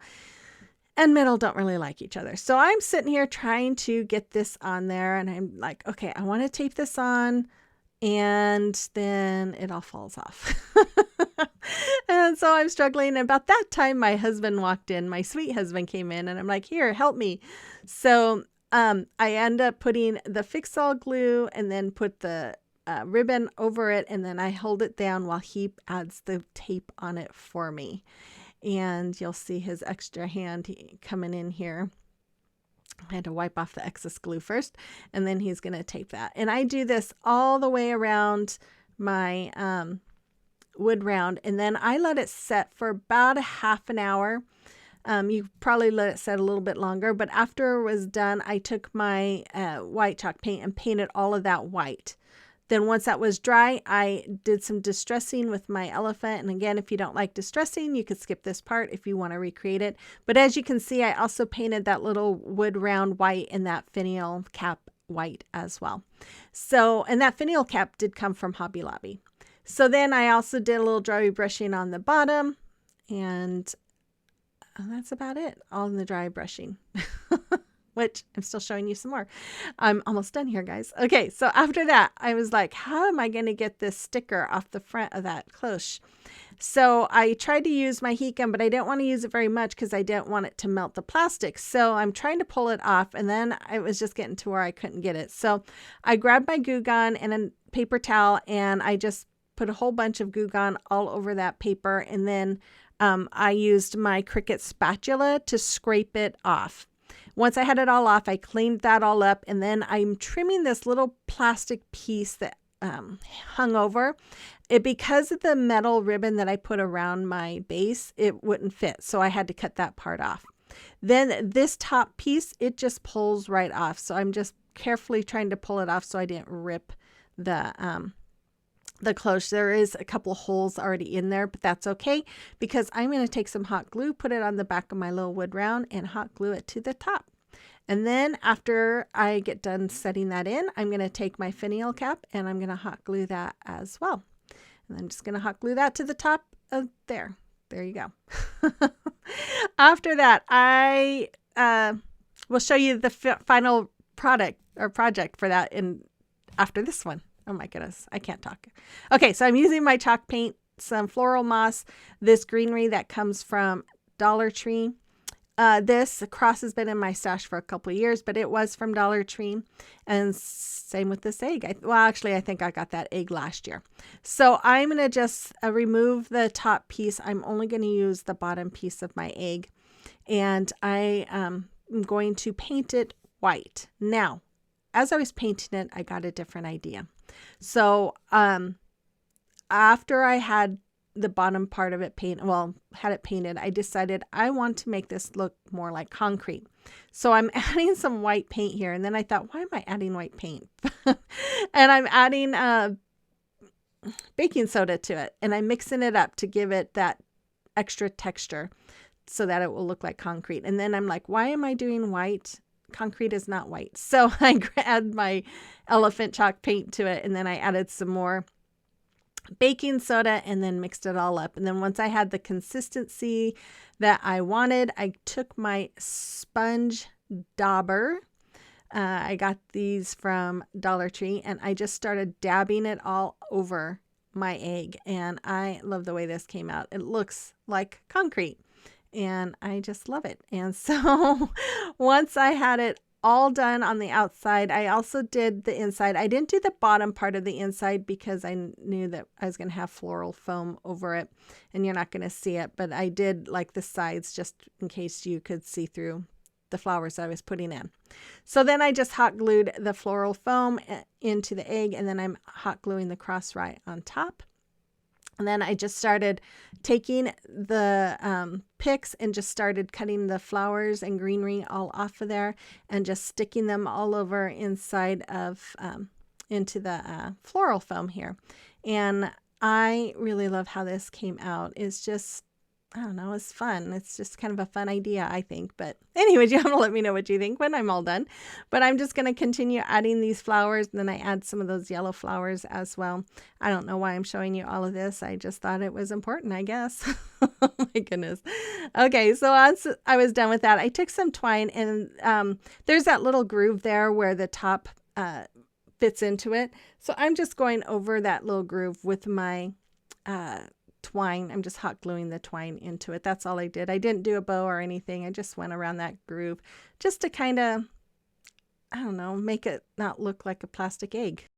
and metal don't really like each other. So I'm sitting here trying to get this on there, and I'm like, okay, I want to tape this on, and then it all falls off. And so I'm struggling. About that time, my husband walked in. My sweet husband came in, and I'm like, here, help me. So I end up putting the Fix-All glue and then put the ribbon over it, and then I hold it down while he adds the tape on it for me. And you'll see his extra hand coming in here. I had to wipe off the excess glue first, and then he's going to tape that. And I do this all the way around my wood round, and then I let it set for about a half an hour. You probably let it set a little bit longer, but after it was done, I took my white chalk paint and painted all of that white. Then once that was dry, I did some distressing with my elephant. And again, if you don't like distressing, you could skip this part if you want to recreate it. But as you can see, I also painted that little wood round white and that finial cap white as well. So, and that finial cap did come from Hobby Lobby. So then I also did a little dry brushing on the bottom, and that's about it, all in the dry brushing. Which I'm still showing you some more. I'm almost done here, guys. Okay, so after that, I was like, how am I going to get this sticker off the front of that cloche? So I tried to use my heat gun, but I didn't want to use it very much because I didn't want it to melt the plastic. So I'm trying to pull it off, and then it was just getting to where I couldn't get it. So I grabbed my glue gun and a paper towel, and I just put a whole bunch of glue gun all over that paper. And then I used my Cricut spatula to scrape it off. Once I had it all off, I cleaned that all up, and then I'm trimming this little plastic piece that hung over it. Because of the metal ribbon that I put around my base, it wouldn't fit, so I had to cut that part off. Then this top piece, it just pulls right off, so I'm just carefully trying to pull it off so I didn't rip the cloche. There is a couple of holes already in there, but that's okay because I'm going to take some hot glue, put it on the back of my little wood round, and hot glue it to the top. And then after I get done setting that in, I'm going to take my finial cap and I'm going to hot glue that as well. And I'm just going to hot glue that to the top of there. There you go. After that, I will show you the final product or project for that after this one. Oh my goodness, I can't talk. Okay, so I'm using my chalk paint, some floral moss, this greenery that comes from Dollar Tree. This cross has been in my stash for a couple of years, but it was from Dollar Tree. And same with this egg. Well, actually, I think I got that egg last year. So I'm going to just remove the top piece. I'm only going to use the bottom piece of my egg. And I am going to paint it white. Now, as I was painting it, I got a different idea. So after I had the bottom part of it had it painted, I decided I want to make this look more like concrete. So I'm adding some white paint here, and then I thought, why am I adding white paint? And I'm adding baking soda to it, and I'm mixing it up to give it that extra texture so that it will look like concrete. And then I'm like, why am I doing white? Concrete is not white. So I add my elephant chalk paint to it, and then I added some more baking soda and then mixed it all up. And then once I had the consistency that I wanted, I took my sponge dauber. I got these from Dollar Tree, and I just started dabbing it all over my egg. And I love the way this came out. It looks like concrete. And I just love it. And so once I had it all done on the outside, I also did the inside. I didn't do the bottom part of the inside because I knew that I was going to have floral foam over it and you're not going to see it. But I did like the sides just in case you could see through the flowers I was putting in. So then I just hot glued the floral foam into the egg, and then I'm hot gluing the cross right on top. And then I just started taking the picks and just started cutting the flowers and greenery all off of there and just sticking them all over inside of into the floral foam here. And I really love how this came out. It's just, I don't know, it's fun. It's just kind of a fun idea, I think. But anyways, you have to let me know what you think when I'm all done. But I'm just going to continue adding these flowers. And then I add some of those yellow flowers as well. I don't know why I'm showing you all of this. I just thought it was important, I guess. Oh my goodness. Okay, so once I was done with that, I took some twine, and there's that little groove there where the top fits into it. So I'm just going over that little groove with my twine. I'm just hot gluing the twine into it. That's all I did. I didn't do a bow or anything. I just went around that groove just to kind of I don't know, make it not look like a plastic egg.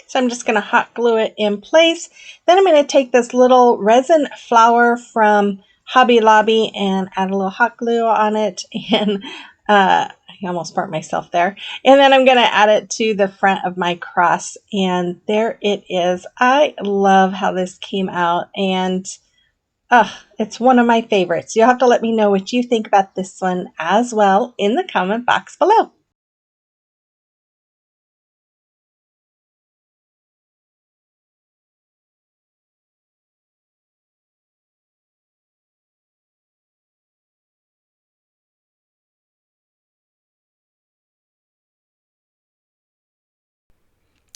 So I'm just going to hot glue it in place. Then I'm going to take this little resin flower from Hobby Lobby and add a little hot glue on it. And I almost burnt myself there. And then I'm going to add it to the front of my cross. And there it is. I love how this came out. And it's one of my favorites. You'll have to let me know what you think about this one as well in the comment box below.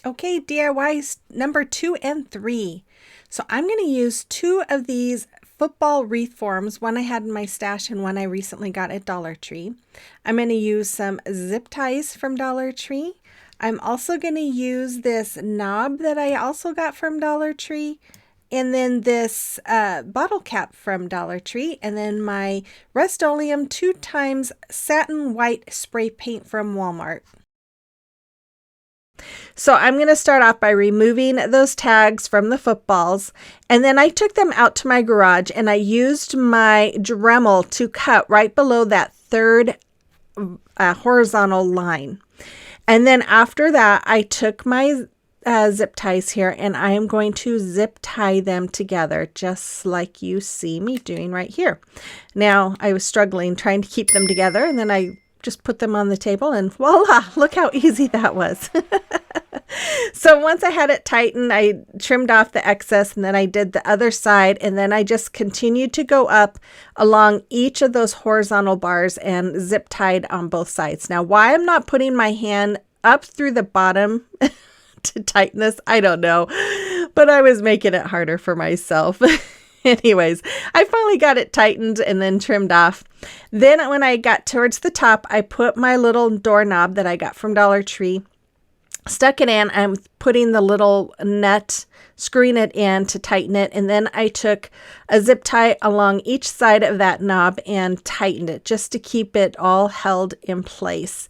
Okay, DIYs number 2 and 3. So I'm going to use 2 of these football wreath forms, one I had in my stash and one I recently got at Dollar Tree. I'm going to use some zip ties from Dollar Tree. I'm also going to use this knob that I also got from Dollar Tree, and then this bottle cap from Dollar Tree, and then my Rust-Oleum 2x satin white spray paint from Walmart. So I'm going to start off by removing those tags from the footballs, and then I took them out to my garage and I used my Dremel to cut right below that third horizontal line. And then after that, I took my zip ties here and I am going to zip tie them together just like you see me doing right here. Now, I was struggling trying to keep them together, and then I just put them on the table and voila, look how easy that was. So once I had it tightened, I trimmed off the excess, and then I did the other side, and then I just continued to go up along each of those horizontal bars and zip tied on both sides. Now, why I'm not putting my hand up through the bottom to tighten this, I don't know, but I was making it harder for myself. Anyways, I finally got it tightened and then trimmed off. Then when I got towards the top, I put my little doorknob that I got from Dollar Tree, stuck it in. I'm putting the little nut, screwing it in to tighten it. And then I took a zip tie along each side of that knob and tightened it just to keep it all held in place.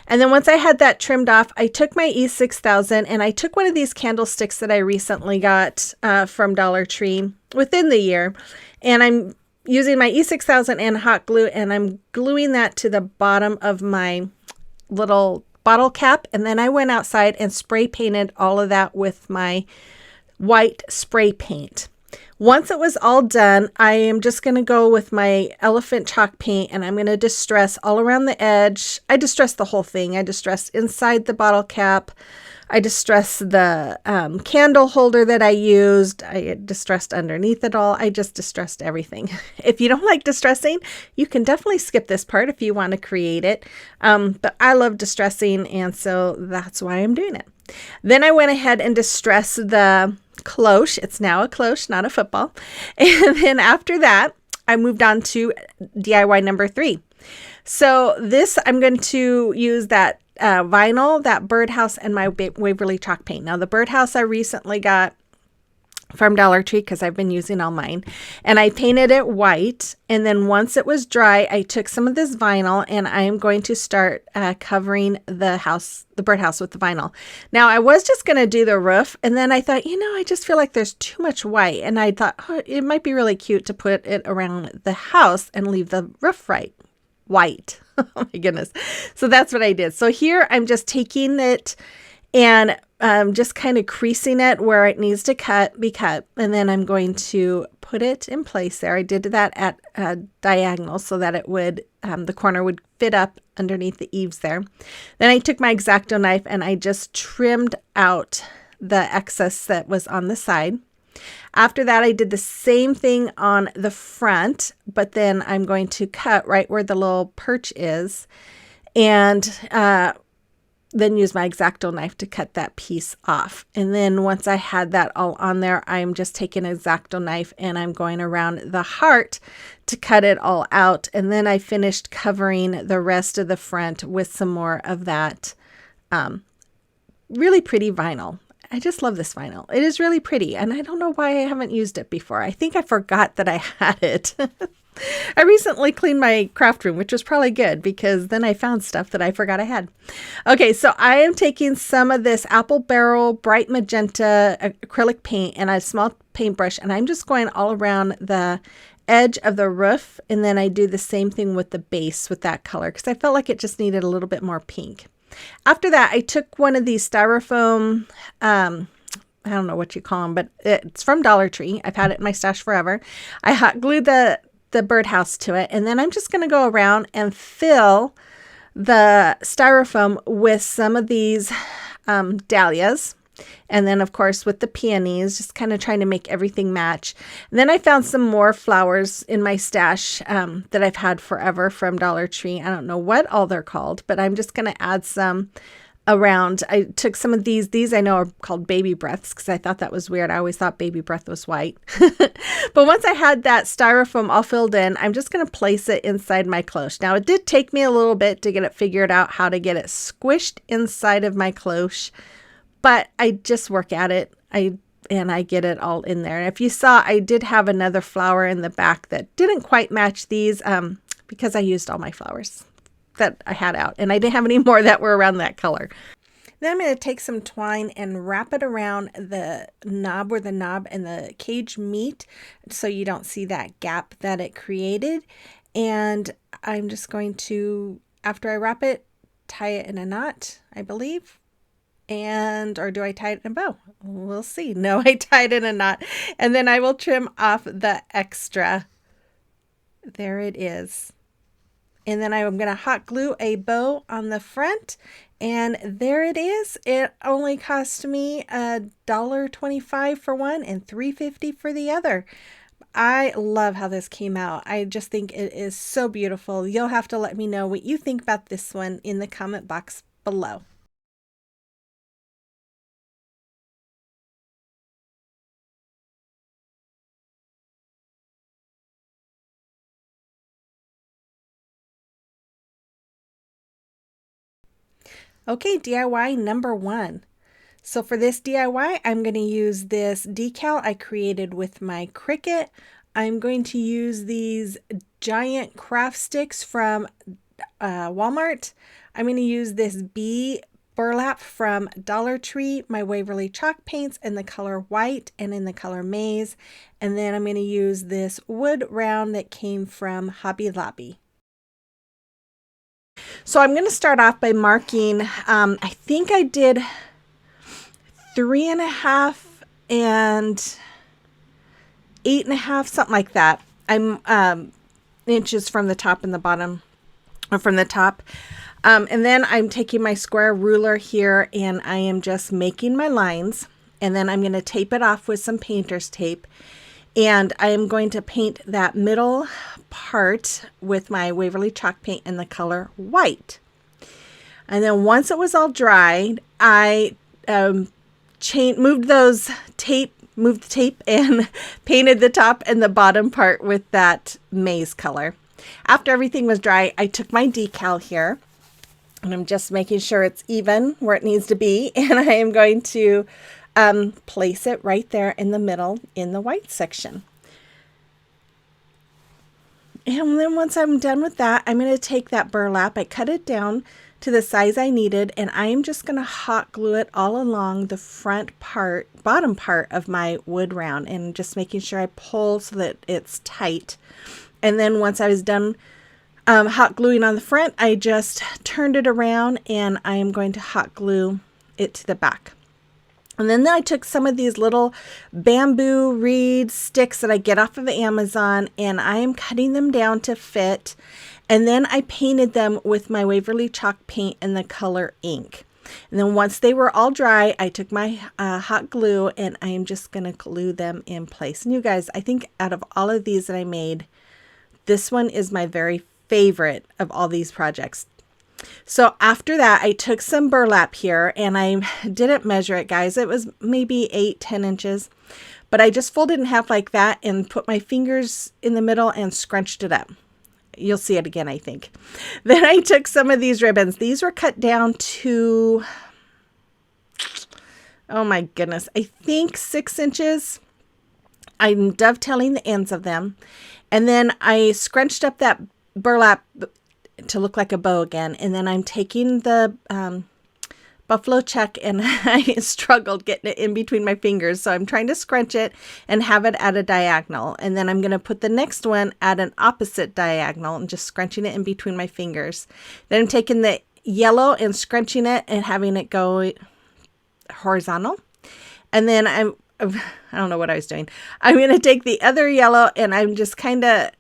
And then once I had that trimmed off, I took my E6000 and I took one of these candlesticks that I recently got from Dollar Tree within the year. And I'm using my E6000 and hot glue, and I'm gluing that to the bottom of my little bottle cap. And then I went outside and spray painted all of that with my white spray paint. Once it was all done, I am just going to go with my elephant chalk paint, and I'm going to distress all around the edge. I distressed the whole thing. I distressed inside the bottle cap. I distressed the candle holder that I used. I distressed underneath it all. I just distressed everything. If you don't like distressing, you can definitely skip this part if you want to create it. But I love distressing, and so that's why I'm doing it. Then I went ahead and distressed the cloche. It's now a cloche, not a football. And then after that, I moved on to DIY number 3. So this, I'm going to use that vinyl, that Birdhouse, and my Waverly chalk paint. Now the Birdhouse I recently got from Dollar Tree because I've been using all mine, and I painted it white. And then once it was dry, I took some of this vinyl and I am going to start covering the Birdhouse with the vinyl. Now I was just going to do the roof, and then I thought, I just feel like there's too much white, and I thought it might be really cute to put it around the house and leave the roof white. Oh my goodness. So that's what I did. So here I'm just taking it and just kind of creasing it where it needs to be cut. And then I'm going to put it in place there. I did that at a diagonal so that it would, the corner would fit up underneath the eaves there. Then I took my X-Acto knife and I just trimmed out the excess that was on the side. After that, I did the same thing on the front, but then I'm going to cut right where the little perch is, and then use my X-Acto knife to cut that piece off. And then once I had that all on there, I'm just taking an X-Acto knife and I'm going around the heart to cut it all out. And then I finished covering the rest of the front with some more of that really pretty vinyl. I just love this vinyl. It is really pretty, and I don't know why I haven't used it before. I think I forgot that I had it. I recently cleaned my craft room, which was probably good because then I found stuff that I forgot I had. Okay, so I am taking some of this apple barrel bright magenta acrylic paint and a small paintbrush, and I'm just going all around the edge of the roof, and then I do the same thing with the base with that color because I felt like it just needed a little bit more pink. After that, I took one of these styrofoam, I don't know what you call them, but it's from Dollar Tree. I've had it in my stash forever. I hot glued the birdhouse to it, and then I'm just going to go around and fill the styrofoam with some of these dahlias. And then, of course, with the peonies, just kind of trying to make everything match. And then I found some more flowers in my stash that I've had forever from Dollar Tree. I don't know what all they're called, but I'm just going to add some around. I took some of these I know are called baby breaths because I thought that was weird. I always thought baby breath was white. But once I had that styrofoam all filled in, I'm just going to place it inside my cloche. Now, it did take me a little bit to get it figured out how to get it squished inside of my cloche, but I just work at it. I get it all in there. And if you saw, I did have another flower in the back that didn't quite match these because I used all my flowers that I had out, and I didn't have any more that were around that color. Then I'm going to take some twine and wrap it around the knob where the knob and the cage meet so you don't see that gap that it created. And I'm just going to, after I wrap it, tie it in a knot, I believe. Or do I tie it in a bow? We'll see. No, I tied it in a knot. And then I will trim off the extra. There it is. And then I'm going to hot glue a bow on the front, and there it is. It only cost me $1.25 for one and $3.50 for the other. I love how this came out. I just think it is so beautiful. You'll have to let me know what you think about this one in the comment box below. Okay, DIY number 1. So for this DIY, I'm going to use this decal I created with my Cricut. I'm going to use these giant craft sticks from Walmart. I'm going to use this bee burlap from Dollar Tree, my Waverly chalk paints in the color white and in the color maize. And then I'm going to use this wood round that came from Hobby Lobby. So I'm going to start off by marking, I think I did 3.5 and 8.5, something like that. I'm inches from the top and the bottom, or from the top. And then I'm taking my square ruler here and I am just making my lines. And then I'm going to tape it off with some painter's tape. And I am going to paint that middle part with my Waverly chalk paint in the color white. And then once it was all dried, I moved the tape and painted the top and the bottom part with that maize color. After everything was dry, I took my decal here and I'm just making sure it's even where it needs to be. And I am going to place it right there in the middle in the white section. And then once I'm done with that, I'm going to take that burlap. I cut it down to the size I needed, and I'm just going to hot glue it all along the front part, bottom part of my wood round, and just making sure I pull so that it's tight. And then once I was done hot gluing on the front, I just turned it around and I am going to hot glue it to the back. And then I took some of these little bamboo reed sticks that I get off of Amazon, and I am cutting them down to fit. And then I painted them with my Waverly chalk paint in the color ink. And then once they were all dry, I took my hot glue and I am just going to glue them in place. And you guys, I think out of all of these that I made, this one is my very favorite of all these projects. So after that, I took some burlap here and I didn't measure it, guys. It was maybe 8-10 inches, but I just folded in half like that and put my fingers in the middle and scrunched it up. You'll see it again, I think. Then I took some of these ribbons. These were cut down to, oh my goodness, I think 6 inches. I'm dovetailing the ends of them. And then I scrunched up that burlap to look like a bow again. And then I'm taking the buffalo check, and I struggled getting it in between my fingers. So I'm trying to scrunch it and have it at a diagonal. And then I'm going to put the next one at an opposite diagonal and just scrunching it in between my fingers. Then I'm taking the yellow and scrunching it and having it go horizontal. And then I don't know what I was doing. I'm going to take the other yellow, and I'm just kind of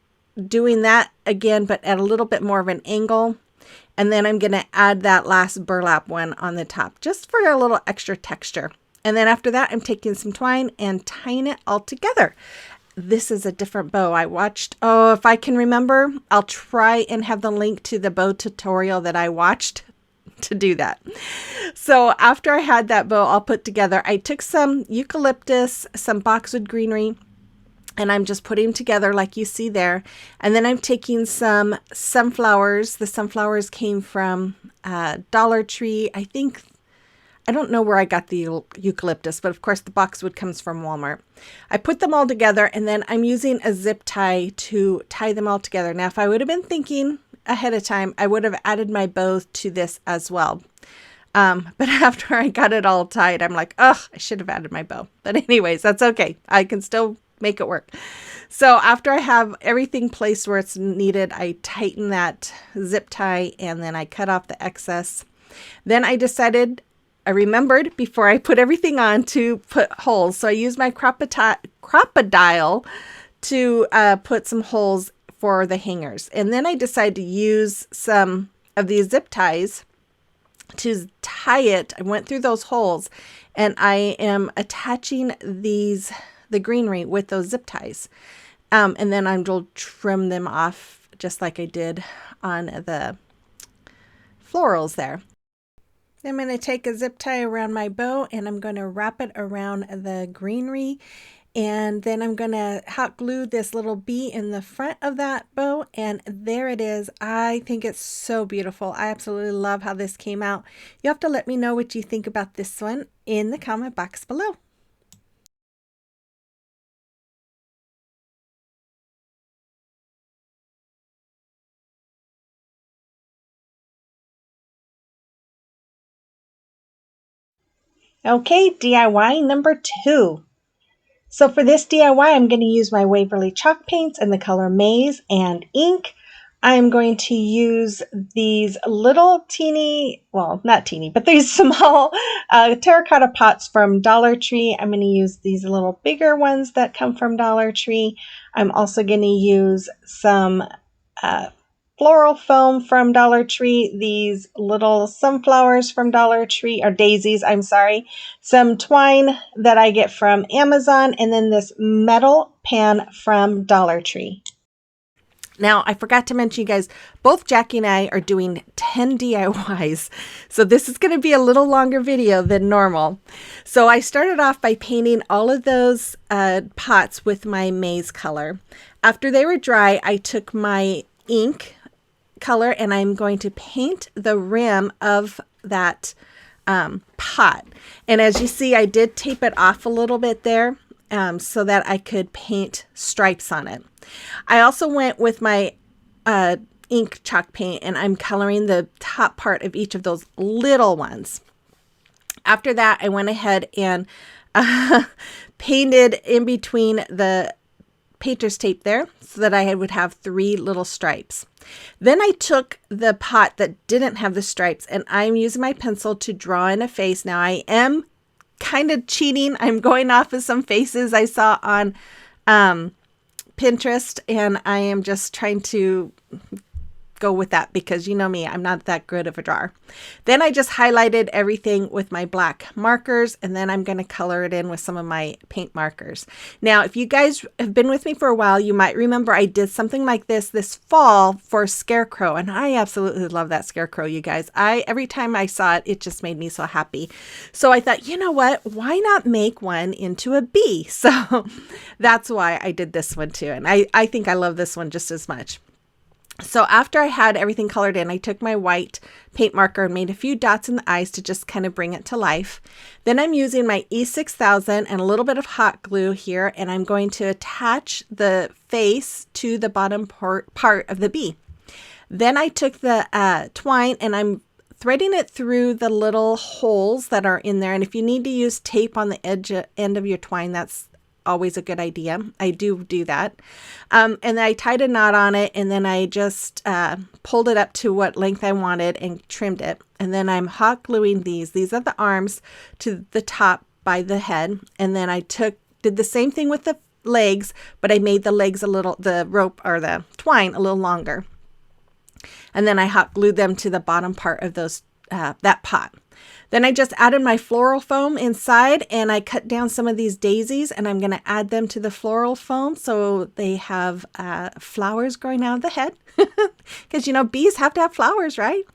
doing that again, but at a little bit more of an angle. And then I'm going to add that last burlap one on the top just for a little extra texture. And then after that, I'm taking some twine and tying it all together. This is a different bow I watched. Oh, if I can remember, I'll try and have the link to the bow tutorial that I watched to do that. So after I had that bow all put together, I took some eucalyptus, some boxwood greenery, and I'm just putting them together like you see there. And then I'm taking some sunflowers. The sunflowers came from Dollar Tree. I don't know where I got the eucalyptus, but of course the boxwood comes from Walmart. I put them all together, and then I'm using a zip tie to tie them all together. Now, if I would have been thinking ahead of time, I would have added my bow to this as well. But after I got it all tied, I'm like, ugh, I should have added my bow. But anyways, that's okay. I can still make it work. So after I have everything placed where it's needed, I tighten that zip tie, and then I cut off the excess. Then I remembered before I put everything on to put holes. So I used my crocodile to put some holes for the hangers. And then I decided to use some of these zip ties to tie it. I went through those holes, and I am attaching the greenery with those zip ties. And then I will trim them off just like I did on the florals there. I'm going to take a zip tie around my bow, and I'm going to wrap it around the greenery. And then I'm going to hot glue this little bee in the front of that bow. And there it is. I think it's so beautiful. I absolutely love how this came out. You have to let me know what you think about this one in the comment box below. Okay, DIY number 2. So for this DIY, I'm going to use my Waverly chalk paints in the color Maize and ink. I'm going to use these little teeny, well, not teeny, but these small terracotta pots from Dollar Tree. I'm going to use these little bigger ones that come from Dollar Tree. I'm also going to use some floral foam from Dollar Tree, these little sunflowers from Dollar Tree, or daisies, I'm sorry, some twine that I get from Amazon, and then this metal pan from Dollar Tree. Now, I forgot to mention, you guys, both Jackie and I are doing 10 DIYs, so this is going to be a little longer video than normal. So I started off by painting all of those pots with my maize color. After they were dry, I took my ink color, and I'm going to paint the rim of that pot. And as you see, I did tape it off a little bit there so that I could paint stripes on it. I also went with my ink chalk paint, and I'm coloring the top part of each of those little ones. After that, I went ahead and painted in between the painter's tape there so that I would have 3 little stripes. Then I took the pot that didn't have the stripes, and I'm using my pencil to draw in a face. Now I am kind of cheating. I'm going off of some faces I saw on Pinterest, and I am just trying to go with that because you know me, I'm not that good of a drawer. Then I just highlighted everything with my black markers, and then I'm going to color it in with some of my paint markers. Now, if you guys have been with me for a while, you might remember I did something like this fall for Scarecrow, and I absolutely love that Scarecrow, you guys. Every time I saw it, it just made me so happy. So I thought, you know what? Why not make one into a bee? So that's why I did this one too, and I think I love this one just as much. So after I had everything colored in, I took my white paint marker and made a few dots in the eyes to just kind of bring it to life. Then I'm using my E6000 and a little bit of hot glue here, and I'm going to attach the face to the bottom part of the bee. Then I took the twine and I'm threading it through the little holes that are in there. And if you need to use tape on the end of your twine, that's always a good idea. I do that. And then I tied a knot on it, and then I just pulled it up to what length I wanted and trimmed it. And then I'm hot gluing these. These are the arms to the top by the head. And then I did the same thing with the legs, but I made the legs the rope or the twine a little longer. And then I hot glued them to the bottom part of that pot. Then I just added my floral foam inside, and I cut down some of these daisies, and I'm going to add them to the floral foam so they have flowers growing out of the head. Because, bees have to have flowers, right?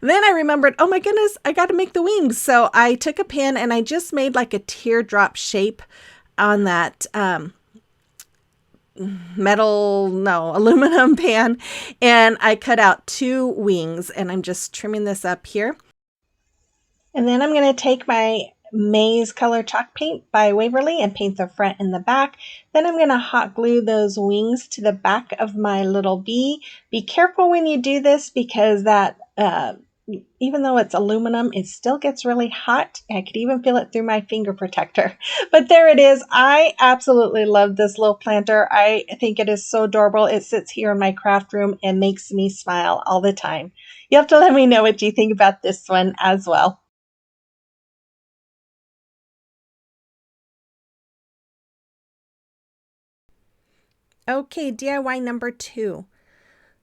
Then I remembered, oh my goodness, I got to make the wings. So I took a pin and I just made like a teardrop shape on that aluminum pan, and I cut out 2 wings, and I'm just trimming this up here. And then I'm going to take my maize color chalk paint by Waverly and paint the front and the back. Then I'm going to hot glue those wings to the back of my little bee. Be careful when you do this, because that even though it's aluminum, it still gets really hot. I could even feel it through my finger protector. But there it is. I absolutely love this little planter. I think it is so adorable. It sits here in my craft room and makes me smile all the time. You have to let me know what you think about this one as well. Okay, DIY number 2.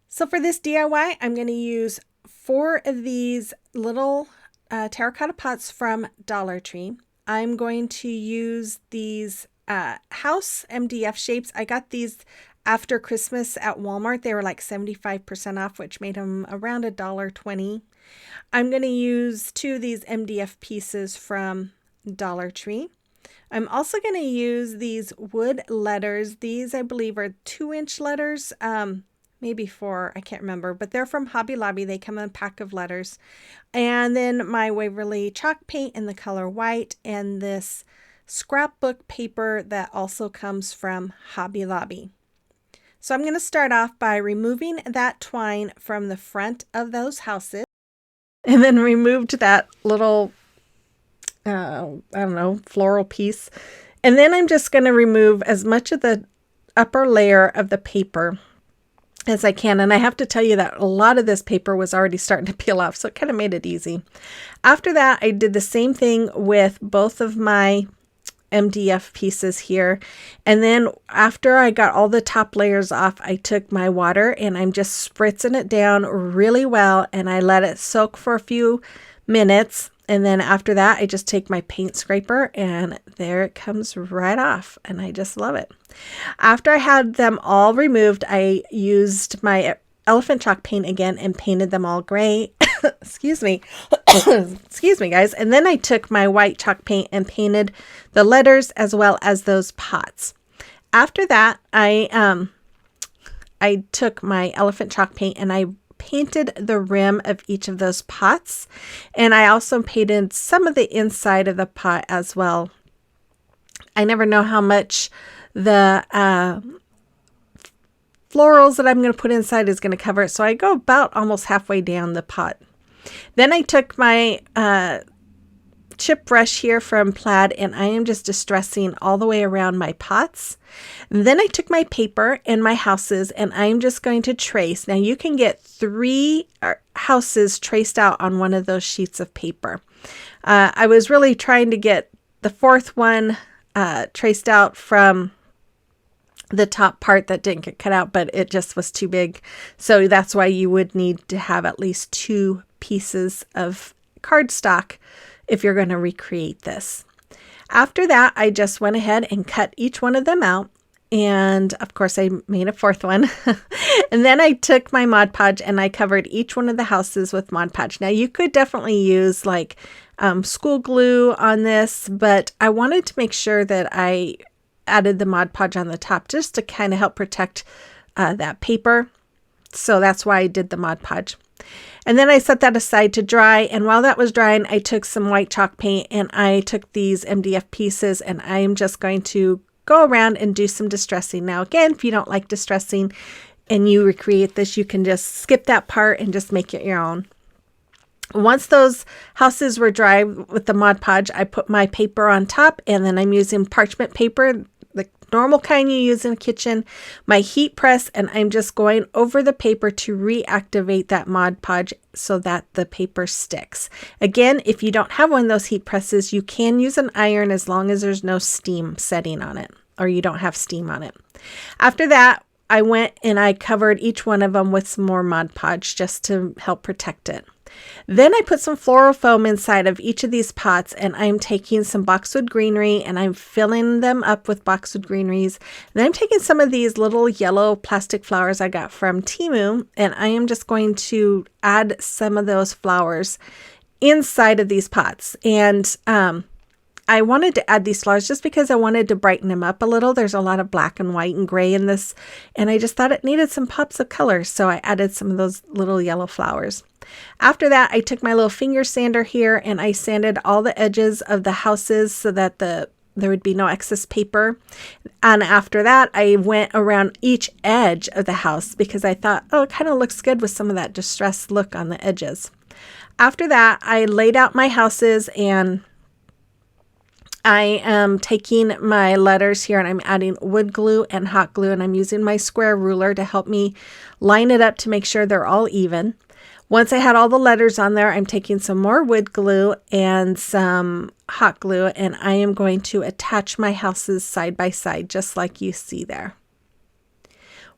So for this DIY, I'm going to use 4 of these little terracotta pots from Dollar Tree. I'm going to use these house MDF shapes. I got these after Christmas at Walmart. They were like 75% off, which made them around $1.20. I'm going to use 2 of these MDF pieces from Dollar Tree. I'm also going to use these wood letters. These, I believe, are 2-inch letters, maybe 4, I can't remember, but they're from Hobby Lobby. They come in a pack of letters. And then my Waverly chalk paint in the color white, and this scrapbook paper that also comes from Hobby Lobby. So I'm going to start off by removing that twine from the front of those houses, and then removed that little floral piece. And then I'm just going to remove as much of the upper layer of the paper as I can. And I have to tell you that a lot of this paper was already starting to peel off, so it kind of made it easy. After that, I did the same thing with both of my MDF pieces here. And then after I got all the top layers off, I took my water and I'm just spritzing it down really well, and I let it soak for a few minutes. And then after that, I just take my paint scraper and there it comes right off. And I just love it. After I had them all removed, I used my elephant chalk paint again and painted them all gray. Excuse me. Excuse me, guys. And then I took my white chalk paint and painted the letters as well as those pots. After that, I took my elephant chalk paint and I painted the rim of each of those pots, and I also painted some of the inside of the pot as well. I never know how much the florals that I'm going to put inside is going to cover it, so I go about almost halfway down the pot. Then I took my chip brush here from Plaid, and I am just distressing all the way around my pots. And then I took my paper and my houses, and I'm just going to trace. Now you can get 3 houses traced out on one of those sheets of paper. I was really trying to get the 4th one traced out from the top part that didn't get cut out, but it just was too big. So that's why you would need to have at least 2 pieces of cardstock if you're going to recreate this. After that, I just went ahead and cut each one of them out. And of course, I made a 4th one. And then I took my Mod Podge and I covered each one of the houses with Mod Podge. Now, you could definitely use like school glue on this, but I wanted to make sure that I added the Mod Podge on the top just to kind of help protect that paper. So that's why I did the Mod Podge. And then I set that aside to dry. And while that was drying, I took some white chalk paint and I took these MDF pieces and I am just going to go around and do some distressing. Now, again, if you don't like distressing and you recreate this, you can just skip that part and just make it your own. Once those houses were dry with the Mod Podge, I put my paper on top, and then I'm using parchment paper, the normal kind you use in a kitchen, my heat press, and I'm just going over the paper to reactivate that Mod Podge so that the paper sticks. Again, if you don't have one of those heat presses, you can use an iron as long as there's no steam setting on it, or you don't have steam on it. After that, I went and I covered each one of them with some more Mod Podge just to help protect it. Then I put some floral foam inside of each of these pots, and I'm taking some boxwood greenery and I'm filling them up with boxwood greeneries. Then I'm taking some of these little yellow plastic flowers I got from Temu, and I am just going to add some of those flowers inside of these pots. And I wanted to add these flowers just because I wanted to brighten them up a little. There's a lot of black and white and gray in this, and I just thought it needed some pops of color, so I added some of those little yellow flowers. After that, I took my little finger sander here and I sanded all the edges of the houses so that there would be no excess paper. And after that, I went around each edge of the house because I thought, oh, it kind of looks good with some of that distressed look on the edges. After that, I laid out my houses, and I am taking my letters here and I'm adding wood glue and hot glue, and I'm using my square ruler to help me line it up to make sure they're all even. Once I had all the letters on there, I'm taking some more wood glue and some hot glue, and I am going to attach my houses side by side, just like you see there.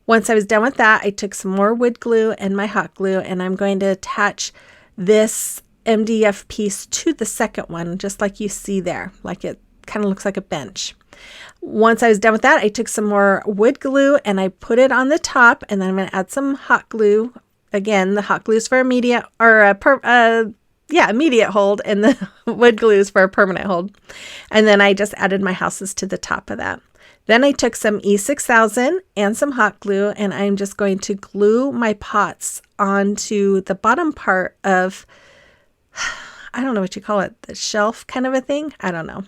Once I was done with that, I took some more wood glue and my hot glue, and I'm going to attach this MDF piece to the second one, just like you see there, like it kind of looks like a bench. Once I was done with that, I took some more wood glue and I put it on the top, and then I'm going to add some hot glue. Again, the hot glue is for immediate immediate hold, and the wood glue is for a permanent hold. And then I just added my houses to the top of that. Then I took some E6000 and some hot glue, and I'm just going to glue my pots onto the bottom part of, I don't know what you call it, the shelf kind of a thing. I don't know.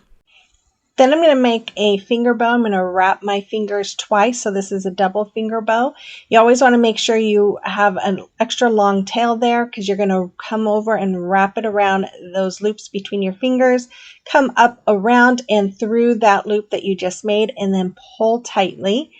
Then I'm going to make a finger bow. I'm going to wrap my fingers twice. So this is a double finger bow. You always want to make sure you have an extra long tail there, because you're going to come over and wrap it around those loops between your fingers. Come up around and through that loop that you just made, and then pull tightly.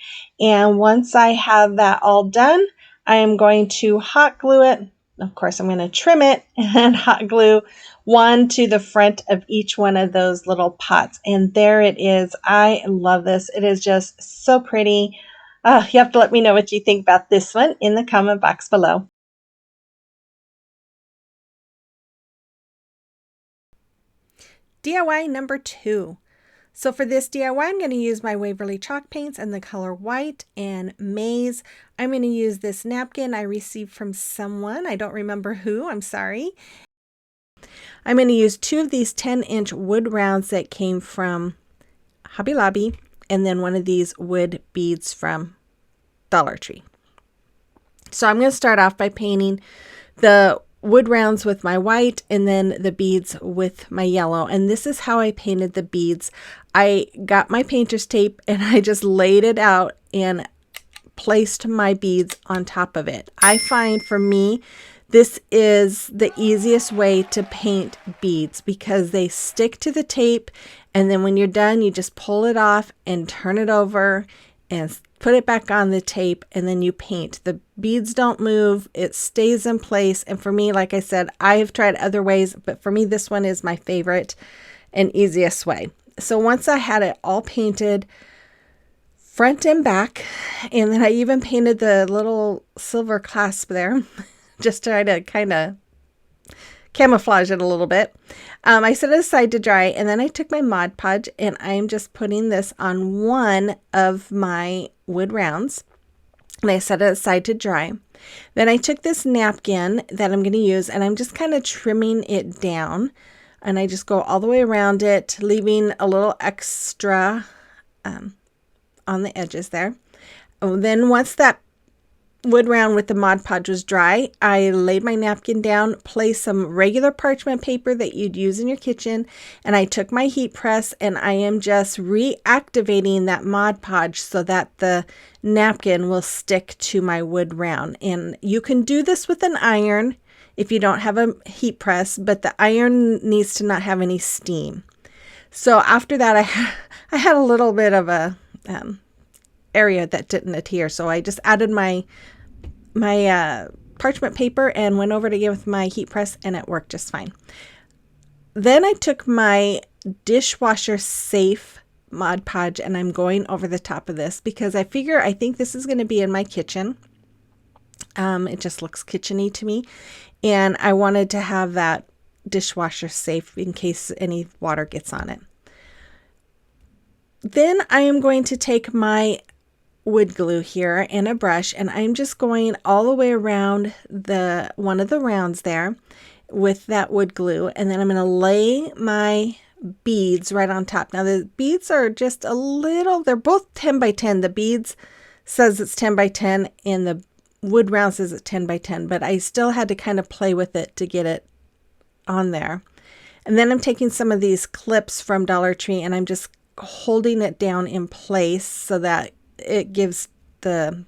And once I have that all done, I am going to hot glue it. Of course, I'm going to trim it and hot glue one to the front of each one of those little pots. And there it is. I love this. It is just so pretty. You have to let me know what you think about this one in the comment box below. DIY number 2. So for this DIY, I'm going to use my Waverly chalk paints and the color white and maize. I'm going to use this napkin I received from someone. I don't remember who. I'm sorry. I'm going to use 2 of these 10-inch wood rounds that came from Hobby Lobby, and then one of these wood beads from Dollar Tree. So I'm going to start off by painting the wood rounds with my white and then the beads with my yellow. And this is how I painted the beads. I got my painter's tape and I just laid it out and placed my beads on top of it. I find for me, this is the easiest way to paint beads because they stick to the tape, and then when you're done, you just pull it off and turn it over and put it back on the tape, and then you paint. The beads don't move, it stays in place. And for me, like I said, I have tried other ways, but for me, this one is my favorite and easiest way. So once I had it all painted front and back, and then I even painted the little silver clasp there, just try to kind of camouflage it a little bit. I set it aside to dry, and then I took my Mod Podge and I'm just putting this on one of my wood rounds, and I set it aside to dry. Then I took this napkin that I'm going to use, and I'm just kind of trimming it down, and I just go all the way around it, leaving a little extra on the edges there. And then once that wood round with the Mod Podge was dry, I laid my napkin down, placed some regular parchment paper that you'd use in your kitchen, and I took my heat press and I am just reactivating that Mod Podge so that the napkin will stick to my wood round. And you can do this with an iron if you don't have a heat press, but the iron needs to not have any steam. So after that, I had a little bit of a area that didn't adhere, so I just added my parchment paper and went over to get with my heat press, and it worked just fine. Then I took my dishwasher safe Mod Podge and I'm going over the top of this because I think this is going to be in my kitchen. It just looks kitcheny to me, and I wanted to have that dishwasher safe in case any water gets on it. Then I am going to take my wood glue here and a brush, and I'm just going all the way around one of the rounds there with that wood glue, and then I'm going to lay my beads right on top. Now the beads are just a little, they're both 10 by 10. The beads says it's 10 by 10 and the wood round says it's 10 by 10, but I still had to kind of play with it to get it on there. And then I'm taking some of these clips from Dollar Tree and I'm just holding it down in place so that it gives the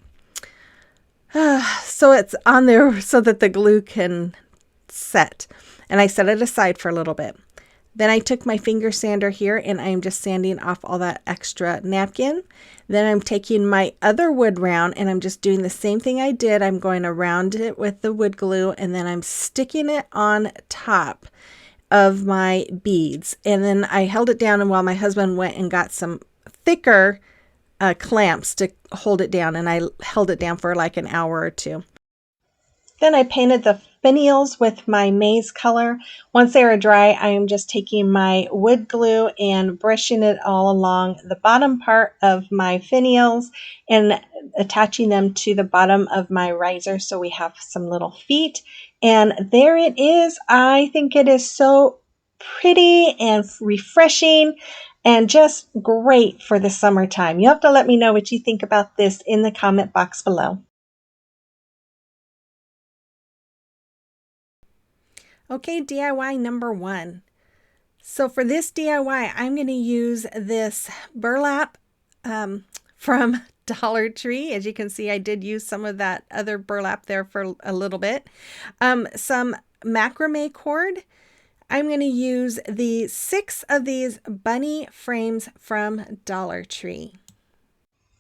so it's on there so that the glue can set, and I set it aside for a little bit. Then I took my finger sander here and I'm just sanding off all that extra napkin. Then I'm taking my other wood round and I'm just doing the same thing I did. I'm going around it with the wood glue and then I'm sticking it on top of my beads. And then I held it down, and while my husband went and got some thicker clamps to hold it down, and I held it down for like an hour or two. Then I painted the finials with my maize color. Once they are dry, I am just taking my wood glue and brushing it all along the bottom part of my finials and attaching them to the bottom of my riser so we have some little feet. And there it is. I think it is so pretty and refreshing and just great for the summertime. You have to let me know what you think about this in the comment box below. Okay, DIY number 1. So for this DIY, I'm going to use this burlap from Dollar Tree. As you can see, I did use some of that other burlap there for a little bit. Some macrame cord. I'm going to use the 6 of these bunny frames from Dollar Tree.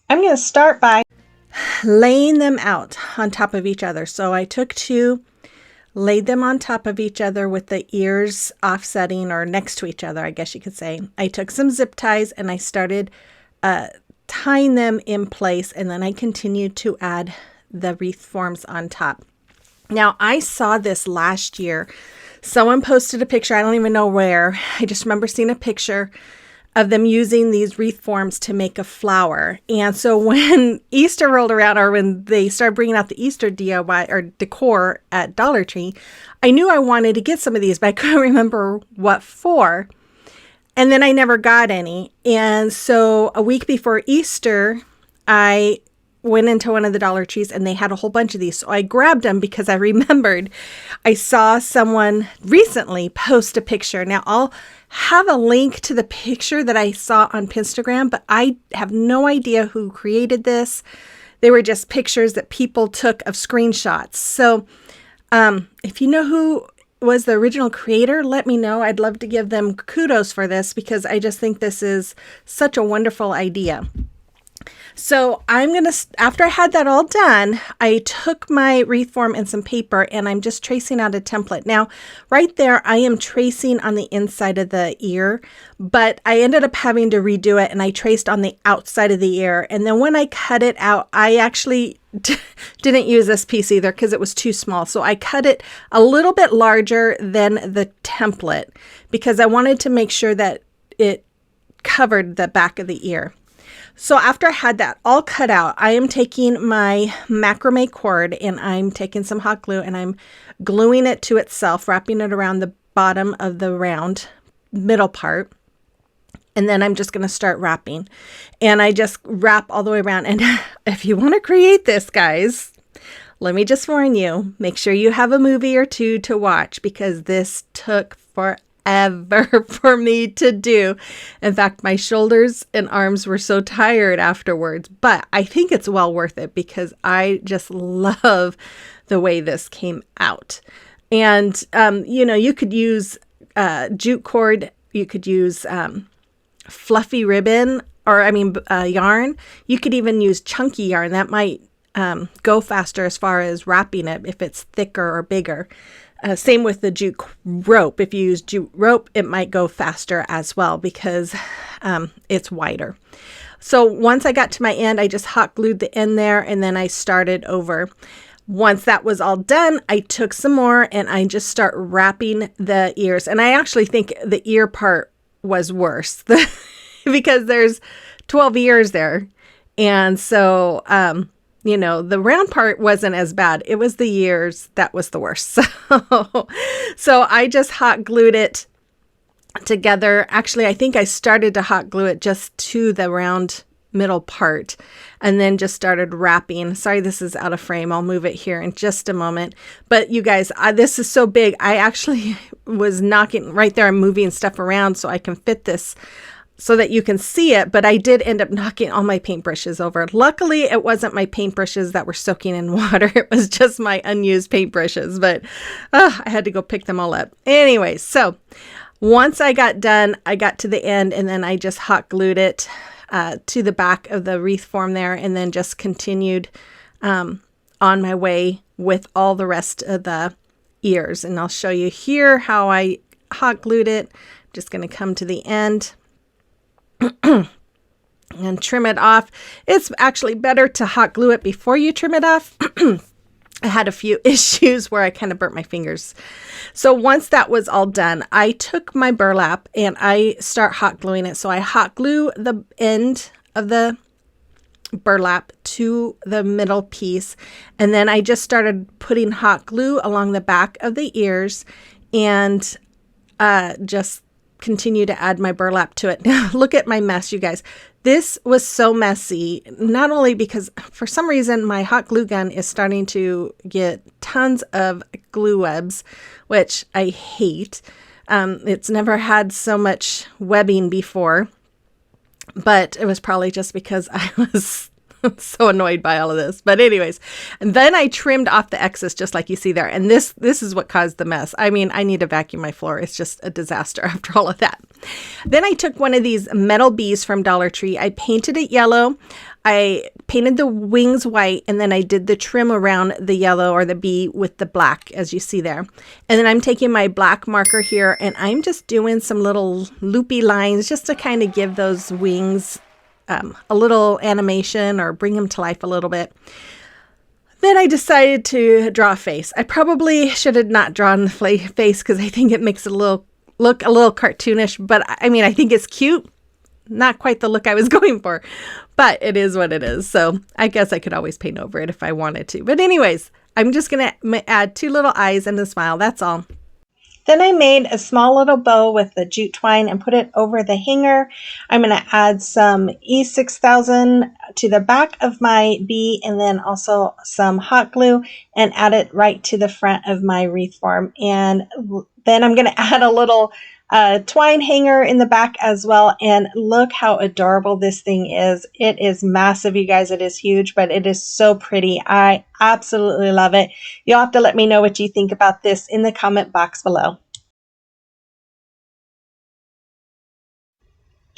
I'm going to start by laying them out on top of each other. So I took 2, laid them on top of each other with the ears offsetting or next to each other, I guess you could say. I took some zip ties and I started tying them in place, and then I continued to add the wreath forms on top. Now, I saw this last year. Someone posted a picture, I don't even know where. I just remember seeing a picture of them using these wreath forms to make a flower. And so when Easter rolled around, or when they started bringing out the Easter DIY or decor at Dollar Tree, I knew I wanted to get some of these, but I couldn't remember what for. And then I never got any. And so a week before Easter, I went into one of the Dollar Trees and they had a whole bunch of these. So I grabbed them because I remembered I saw someone recently post a picture. Now I'll have a link to the picture that I saw on Pinterest, but I have no idea who created this. They were just pictures that people took of screenshots. So if you know who was the original creator, let me know. I'd love to give them kudos for this because I just think this is such a wonderful idea. So I'm going to, after I had that all done, I took my wreath form and some paper and I'm just tracing out a template. Now, right there, I am tracing on the inside of the ear, but I ended up having to redo it and I traced on the outside of the ear. And then when I cut it out, I actually didn't use this piece either because it was too small. So I cut it a little bit larger than the template because I wanted to make sure that it covered the back of the ear. So after I had that all cut out, I am taking my macrame cord and I'm taking some hot glue and I'm gluing it to itself, wrapping it around the bottom of the round middle part. And then I'm just going to start wrapping. And I just wrap all the way around. And if you want to create this, guys, let me just warn you, make sure you have a movie or two to watch because this took forever for me to do. In fact, my shoulders and arms were so tired afterwards, but I think it's well worth it because I just love the way this came out. And, you could use jute cord, you could use fluffy ribbon, yarn. You could even use chunky yarn. That might go faster as far as wrapping it if it's thicker or bigger. Same with the jute rope. If you use jute rope, it might go faster as well because it's wider. So once I got to my end, I just hot glued the end there and then I started over. Once that was all done, I took some more and I just start wrapping the ears. And I actually think the ear part was worse because there's 12 ears there. And so, the round part wasn't as bad. It was the ears that was the worst. So I just hot glued it together. Actually, I think I started to hot glue it just to the round middle part and then just started wrapping. Sorry, this is out of frame. I'll move it here in just a moment. But you guys, this is so big. I actually was knocking right there. I'm moving stuff around so I can fit this so that you can see it. But I did end up knocking all my paintbrushes over. Luckily, it wasn't my paintbrushes that were soaking in water. It was just my unused paintbrushes. But I had to go pick them all up. Anyways, so once I got done, I got to the end and then I just hot glued it to the back of the wreath form there and then just continued on my way with all the rest of the ears. And I'll show you here how I hot glued it. I'm just going to come to the end and trim it off. It's actually better to hot glue it before you trim it off. I had a few issues where I kind of burnt my fingers. So once that was all done, I took my burlap and I start hot gluing it. So I hot glue the end of the burlap to the middle piece. And then I just started putting hot glue along the back of the ears and just continue to add my burlap to it. Now, look at my mess, you guys. This was so messy, not only because for some reason my hot glue gun is starting to get tons of glue webs, which I hate. It's never had so much webbing before, but it was probably just because I was so annoyed by all of this. But anyways, and then I trimmed off the excess just like you see there. And this is what caused the mess. I mean, I need to vacuum my floor. It's just a disaster after all of that. Then I took one of these metal bees from Dollar Tree. I painted it yellow. I painted the wings white and then I did the trim around the yellow or the bee with the black as you see there. And then I'm taking my black marker here and I'm just doing some little loopy lines just to kind of give those wings a little animation or bring them to life a little bit. Then I decided to draw a face. I probably should have not drawn the face because I think it makes it look a little cartoonish, but I mean, I think it's cute. Not quite the look I was going for, but it is what it is. So I guess I could always paint over it if I wanted to. But anyways, I'm just going to add two little eyes and a smile. That's all. Then I made a small little bow with the jute twine and put it over the hanger. I'm going to add some E6000 to the back of my bee and then also some hot glue and add it right to the front of my wreath form. And then I'm going to add a little twine hanger in the back as well. And look how adorable this thing is. It is massive, you guys. It is huge, but it is so pretty. I absolutely love it. You'll have to let me know what you think about this in the comment box below.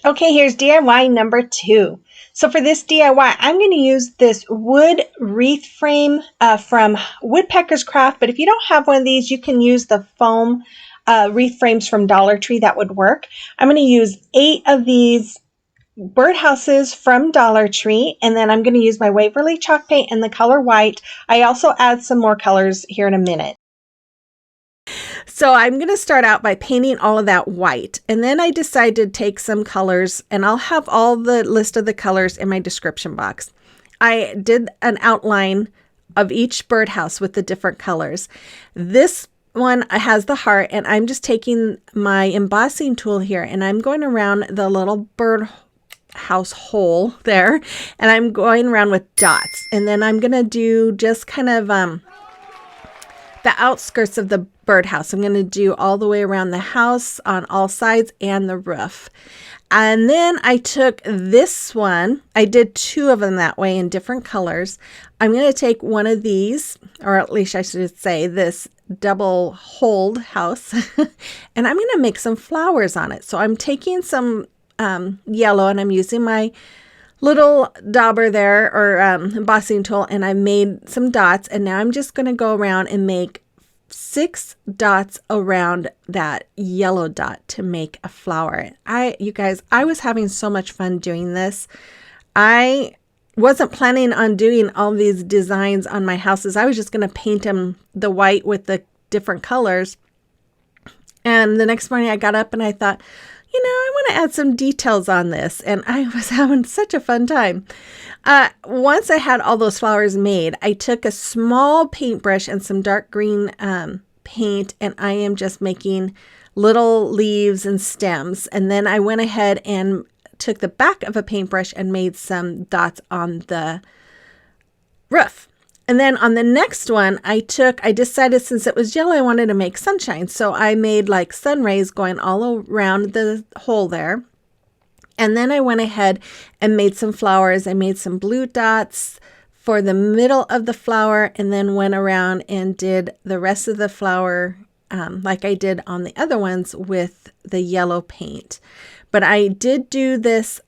Okay, here's DIY number 2. So for this DIY, I'm going to use this wood wreath frame from Woodpecker's Craft. But if you don't have one of these, you can use the foam wreath frames from Dollar Tree. That would work. I'm going to use 8 of these birdhouses from Dollar Tree, and then I'm going to use my Waverly chalk paint in the color white. I also add some more colors here in a minute. So I'm going to start out by painting all of that white, and then I decided to take some colors, and I'll have all the list of the colors in my description box. I did an outline of each birdhouse with the different colors. This one has the heart, and I'm just taking my embossing tool here, and I'm going around the little bird house hole there, and I'm going around with dots, and then I'm gonna do just kind of the outskirts of the birdhouse. I'm gonna do all the way around the house on all sides and the roof. And then I took this one, I did 2 of them that way in different colors. I'm gonna take one of these, or at least I should say this double hold house, and I'm gonna make some flowers on it. So I'm taking some yellow, and I'm using my little dauber there, or embossing tool, and I made some dots, and now I'm just going to go around and make 6 dots around that yellow dot to make a flower. You guys, I was having so much fun doing this. I wasn't planning on doing all these designs on my houses. I was just going to paint them the white with the different colors. And the next morning I got up and I thought, I want to add some details on this. And I was having such a fun time. Once I had all those flowers made, I took a small paintbrush and some dark green paint, and I am just making little leaves and stems. And then I went ahead and took the back of a paintbrush and made some dots on the roof. And then on the next one, I decided since it was yellow, I wanted to make sunshine. So I made like sun rays going all around the hole there. And then I went ahead and made some flowers. I made some blue dots for the middle of the flower, and then went around and did the rest of the flower like I did on the other ones with the yellow paint. But I did do this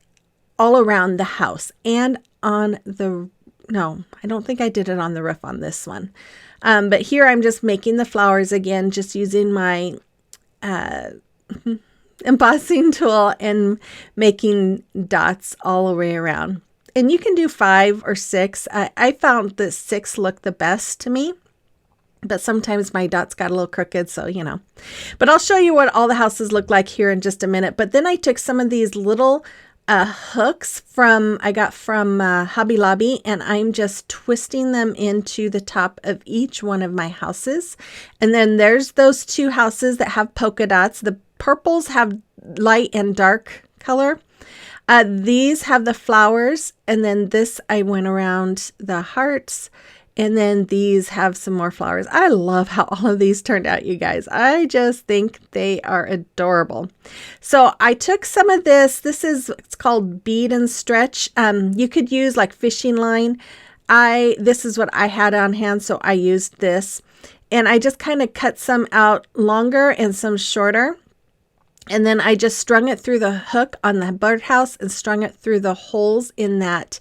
all around the house and on the no, I don't think I did it on the roof on this one. But here I'm just making the flowers again, just using my embossing tool and making dots all the way around. And you can do 5 or 6. I found that 6 looked the best to me, but sometimes my dots got a little crooked, so But I'll show you what all the houses look like here in just a minute. But then I took some of these little hooks I got from Hobby Lobby, and I'm just twisting them into the top of each one of my houses. And then there's those 2 houses that have polka dots. The purples have light and dark color. These have the flowers, and then this I went around the hearts. And then these have some more flowers. I love how all of these turned out, you guys. I just think they are adorable. So I took some of this. It's called bead and stretch. You could use like fishing line. This is what I had on hand, so I used this. And I just kind of cut some out longer and some shorter. And then I just strung it through the hook on the birdhouse and strung it through the holes in that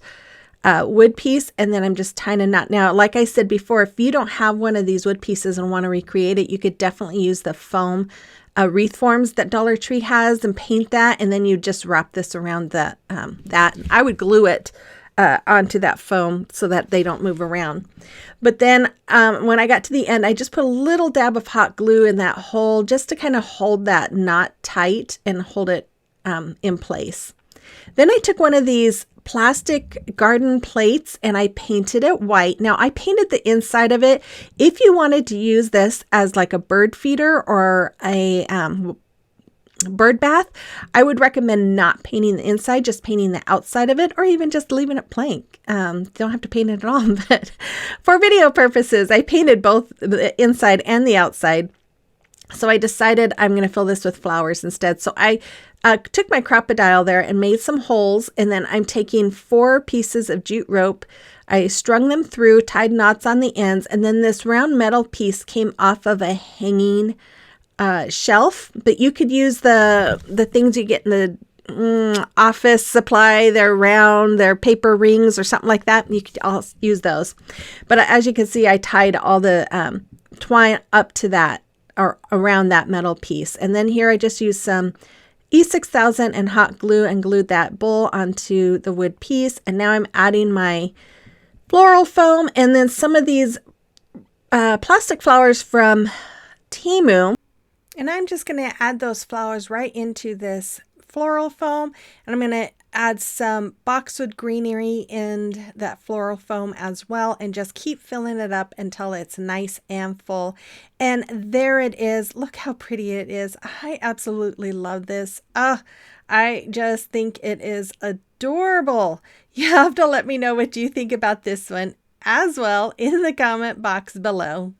wood piece, and then I'm just tying a knot. Now, like I said before, if you don't have one of these wood pieces and want to recreate it, you could definitely use the foam wreath forms that Dollar Tree has and paint that, and then you just wrap this around that. I would glue it onto that foam so that they don't move around. But then when I got to the end, I just put a little dab of hot glue in that hole just to kind of hold that knot tight and hold it in place. Then I took one of these plastic garden plates and I painted it white. Now I painted the inside of it. If you wanted to use this as like a bird feeder or a bird bath, I would recommend not painting the inside, just painting the outside of it, or even just leaving it blank. You don't have to paint it at all, but for video purposes, I painted both the inside and the outside. So I decided I'm going to fill this with flowers instead. So I took my crocodile there and made some holes, and then I'm taking 4 pieces of jute rope. I strung them through, tied knots on the ends, and then this round metal piece came off of a hanging shelf. But you could use the things you get in the office supply. They're round, they're paper rings or something like that. You could all use those. But as you can see, I tied all the twine up to that, or around that metal piece. And then here I just used some E6000 and hot glue and glued that bowl onto the wood piece. And now I'm adding my floral foam and then some of these plastic flowers from Temu. And I'm just going to add those flowers right into this floral foam, and I'm going to add some boxwood greenery in that floral foam as well, and just keep filling it up until it's nice and full. And there it is. Look how pretty it is. I absolutely love this. I just think it is adorable. You have to let me know what you think about this one as well in the comment box below.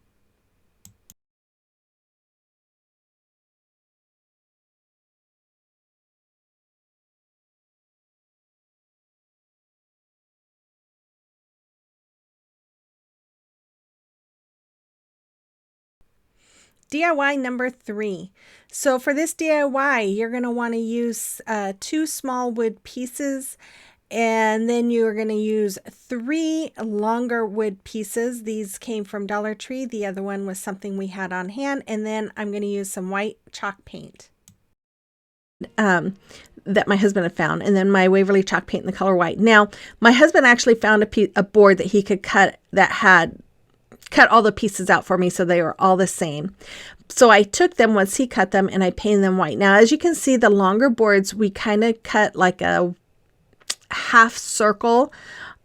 DIY number 3. So for this DIY, you're going to want to use 2 small wood pieces, and then you're going to use 3 longer wood pieces. These came from Dollar Tree. The other one was something we had on hand. And then I'm going to use some white chalk paint that my husband had found, and then my Waverly chalk paint in the color white. Now, my husband actually found a board that he could cut that had cut all the pieces out for me so they were all the same. So I took them once he cut them and I painted them white. Now, as you can see, the longer boards, we kind of cut like a half circle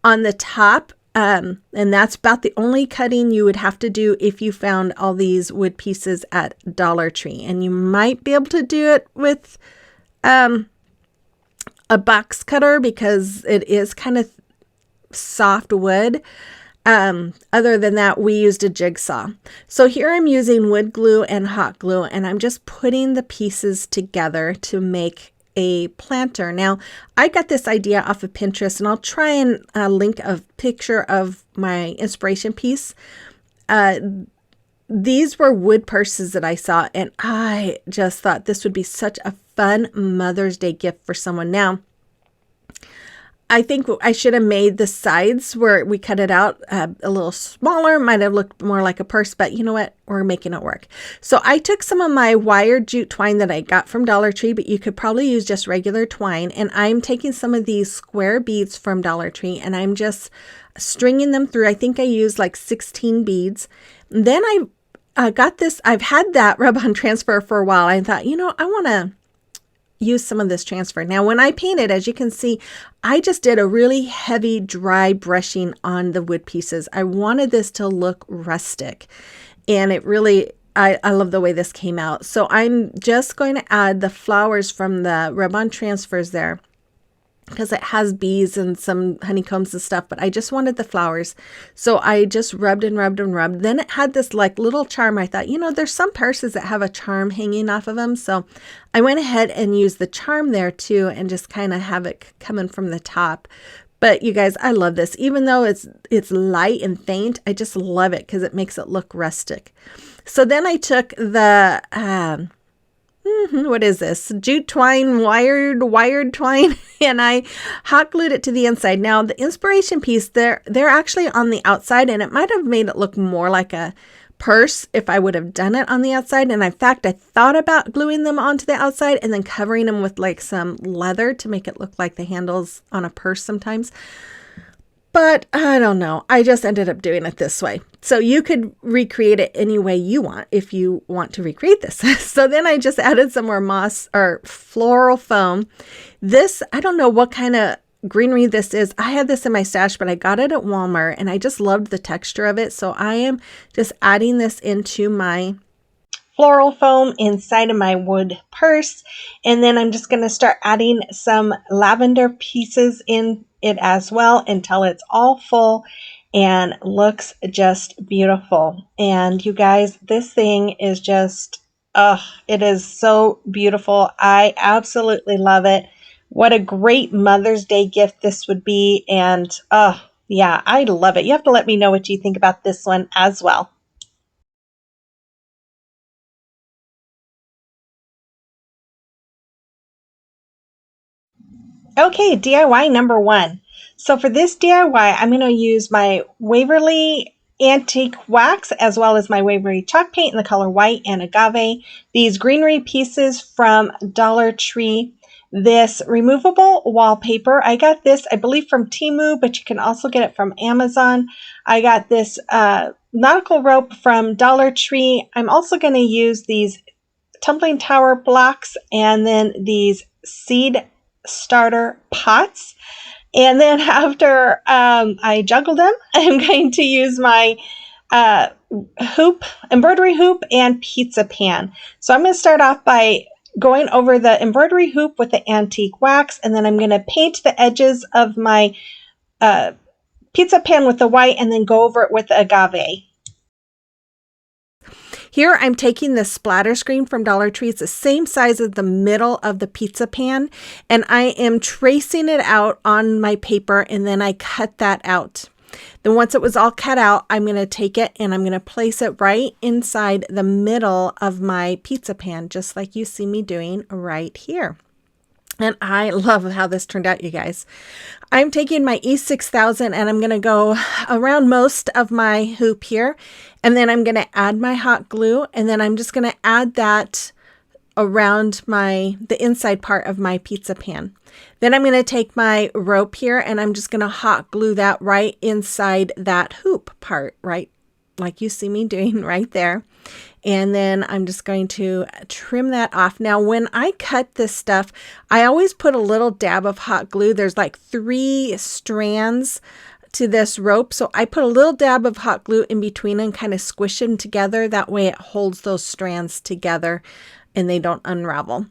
on the top. And that's about the only cutting you would have to do if you found all these wood pieces at Dollar Tree. And you might be able to do it with a box cutter because it is kind of soft wood. Other than that, we used a jigsaw. So here I'm using wood glue and hot glue, and I'm just putting the pieces together to make a planter. Now, I got this idea off of Pinterest, and I'll try and link a picture of my inspiration piece. These were wood purses that I saw, and I just thought this would be such a fun Mother's Day gift for someone. Now, I think I should have made the sides where we cut it out a little smaller. Might have looked more like a purse, but you know what? We're making it work. So I took some of my wired jute twine that I got from Dollar Tree, but you could probably use just regular twine. And I'm taking some of these square beads from Dollar Tree, and I'm just stringing them through. I think I used like 16 beads. Then I got this. I've had that rub-on transfer for a while. I thought, you know, I want to use some of this transfer. Now, when I painted, as you can see, I just did a really heavy dry brushing on the wood pieces. I wanted this to look rustic, and it really, I love the way this came out. So I'm just going to add the flowers from the rub-on transfers there, because it has bees and some honeycombs and stuff, but I just wanted the flowers. So I just rubbed and rubbed and rubbed. Then it had this like little charm. I thought, you know, there's some purses that have a charm hanging off of them. So I went ahead and used the charm there too, and just kind of have it coming from the top. But you guys, I love this. Even though it's light and faint, I just love it because it makes it look rustic. So then I took the, what is this? Jute twine, wired twine, and I hot glued it to the inside. Now, the inspiration piece, they're actually on the outside, and it might have made it look more like a purse if I would have done it on the outside. And in fact, I thought about gluing them onto the outside and then covering them with like some leather to make it look like the handles on a purse sometimes. But I don't know. I just ended up doing it this way. So you could recreate it any way you want if you want to recreate this. So then I just added some more moss or floral foam. This, I don't know what kind of greenery this is. I had this in my stash, but I got it at Walmart, and I just loved the texture of it. So I am just adding this into my floral foam inside of my wood purse. And then I'm just going to start adding some lavender pieces in it as well until it's all full and looks just beautiful. And you guys, this thing is just, it is so beautiful. I absolutely love it. What a great Mother's Day gift this would be. And yeah, I love it. You have to let me know what you think about this one as well. Okay, DIY number 1. So for this DIY, I'm going to use my Waverly Antique Wax as well as my Waverly Chalk Paint in the color white and agave. These greenery pieces from Dollar Tree. This removable wallpaper, I got this, I believe, from Temu, but you can also get it from Amazon. I got this nautical rope from Dollar Tree. I'm also going to use these tumbling tower blocks and then these seed starter pots. And then after I juggle them, I'm going to use my embroidery hoop and pizza pan. So I'm going to start off by going over the embroidery hoop with the antique wax, and then I'm going to paint the edges of my pizza pan with the white and then go over it with agave. Here I'm taking the splatter screen from Dollar Tree. It's the same size as the middle of the pizza pan, and I am tracing it out on my paper, and then I cut that out. Then once it was all cut out, I'm going to take it and I'm going to place it right inside the middle of my pizza pan, just like you see me doing right here. And I love how this turned out, you guys. I'm taking my E6000 and I'm going to go around most of my hoop here. And then I'm going to add my hot glue. And then I'm just going to add that around the inside part of my pizza pan. Then I'm going to take my rope here and I'm just going to hot glue that right inside that hoop part, right? Like you see me doing right there. And then I'm just going to trim that off. Now, when I cut this stuff, I always put a little dab of hot glue. There's like 3 strands to this rope. So I put a little dab of hot glue in between and kind of squish them together. That way it holds those strands together and they don't unravel.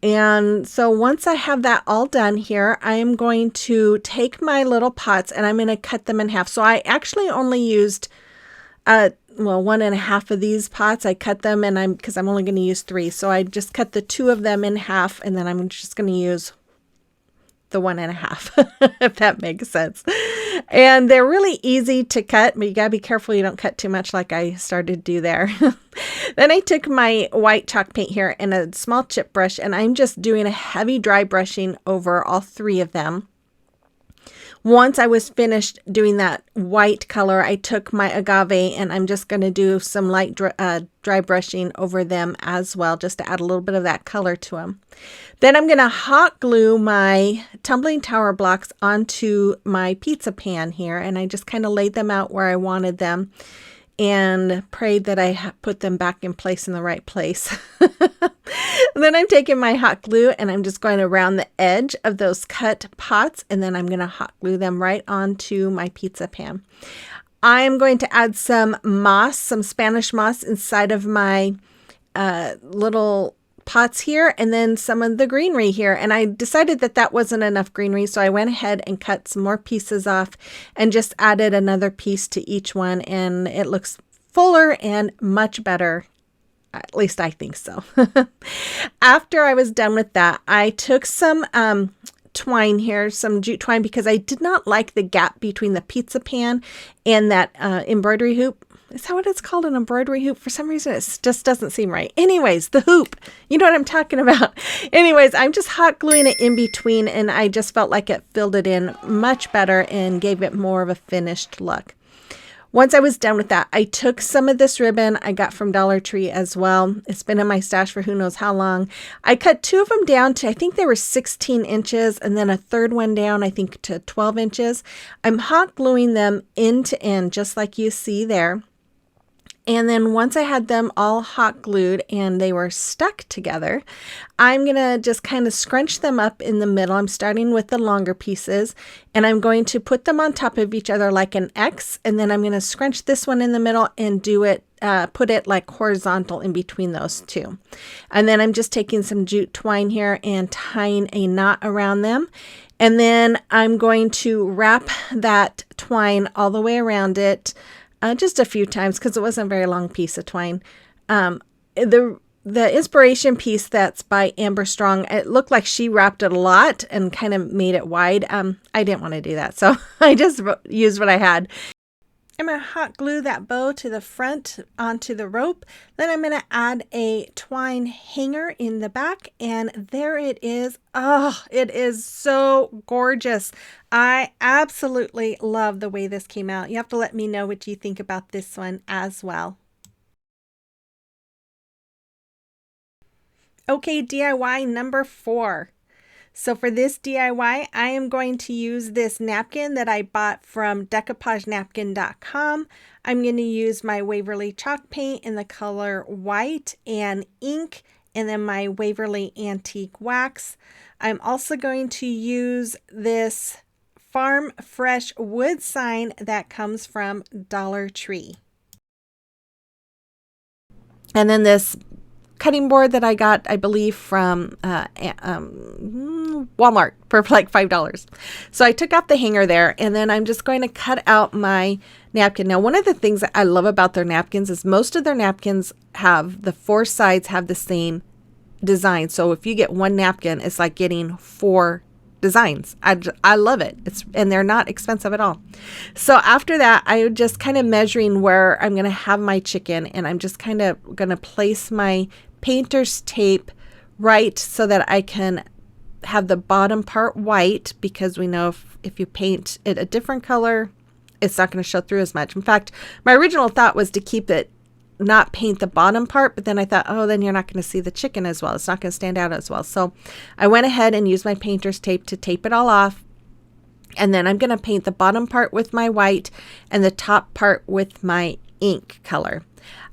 And so once I have that all done here, I am going to take my little pots and I'm going to cut them in half. So I actually only used 1.5 of these pots. I cut them and because I'm only going to use 3. So I just cut the 2 of them in half and then I'm just going to use the 1.5, if that makes sense. And they're really easy to cut, but you gotta be careful you don't cut too much like I started to do there. Then I took my white chalk paint here and a small chip brush, and I'm just doing a heavy dry brushing over all 3 of them. Once I was finished doing that white color, I took my agave and I'm just going to do some light dry brushing over them as well, just to add a little bit of that color to them. Then I'm going to hot glue my tumbling tower blocks onto my pizza pan here, and I just kind of laid them out where I wanted them and prayed that I put them back in place in the right place. And then I'm taking my hot glue and I'm just going around the edge of those cut pots, and then I'm going to hot glue them right onto my pizza pan. I'm going to add some moss, some Spanish moss inside of my little pots here, and then some of the greenery here. And I decided that that wasn't enough greenery, so I went ahead and cut some more pieces off and just added another piece to each one, and it looks fuller and much better. At least I think so. After I was done with that, I took some twine here, some jute twine, because I did not like the gap between the pizza pan and that embroidery hoop. Is that what it's called, an embroidery hoop? For some reason, it just doesn't seem right. Anyways, the hoop, you know what I'm talking about. Anyways, I'm just hot gluing it in between, and I just felt like it filled it in much better and gave it more of a finished look. Once I was done with that, I took some of this ribbon I got from Dollar Tree as well. It's been in my stash for who knows how long. I cut 2 of them down to, I think they were 16 inches, and then a third one down, I think, to 12 inches. I'm hot gluing them end to end, just like you see there. And then once I had them all hot glued and they were stuck together, I'm going to just kind of scrunch them up in the middle. I'm starting with the longer pieces, and I'm going to put them on top of each other like an X, and then I'm going to scrunch this one in the middle and do it, put it like horizontal in between those 2. And then I'm just taking some jute twine here and tying a knot around them. And then I'm going to wrap that twine all the way around it. Just a few times, because it wasn't a very long piece of twine. The inspiration piece that's by Amber Strong, it looked like she wrapped it a lot and kind of made it wide. I didn't want to do that, so I just used what I had. I'm going to hot glue that bow to the front onto the rope. Then I'm going to add a twine hanger in the back, and there it is. Oh, it is so gorgeous. I absolutely love the way this came out. You have to let me know what you think about this one as well. Okay, DIY number 4. So for this DIY, I am going to use this napkin that I bought from decoupagenapkin.com. I'm going to use my Waverly chalk paint in the color white and ink and then my Waverly Antique Wax. I'm also going to use this Farm Fresh wood sign that comes from Dollar Tree. And then this cutting board that I got, I believe, from Walmart for like $5. So I took off the hanger there, and then I'm just going to cut out my napkin. Now, one of the things that I love about their napkins is most of their napkins have the four sides have the same design. So if you get one napkin, it's like getting four designs. I love it. And they're not expensive at all. So after that, I'm just kind of measuring where I'm going to have my chicken, and I'm just kind of going to place my painter's tape right so that I can have the bottom part white, because we know if you paint it a different color, it's not going to show through as much. In fact, my original thought was to keep it, not paint the bottom part, but then I thought, oh, then you're not going to see the chicken as well. It's not going to stand out as well. So I went ahead and used my painter's tape to tape it all off. And then I'm going to paint the bottom part with my white and the top part with my ink color.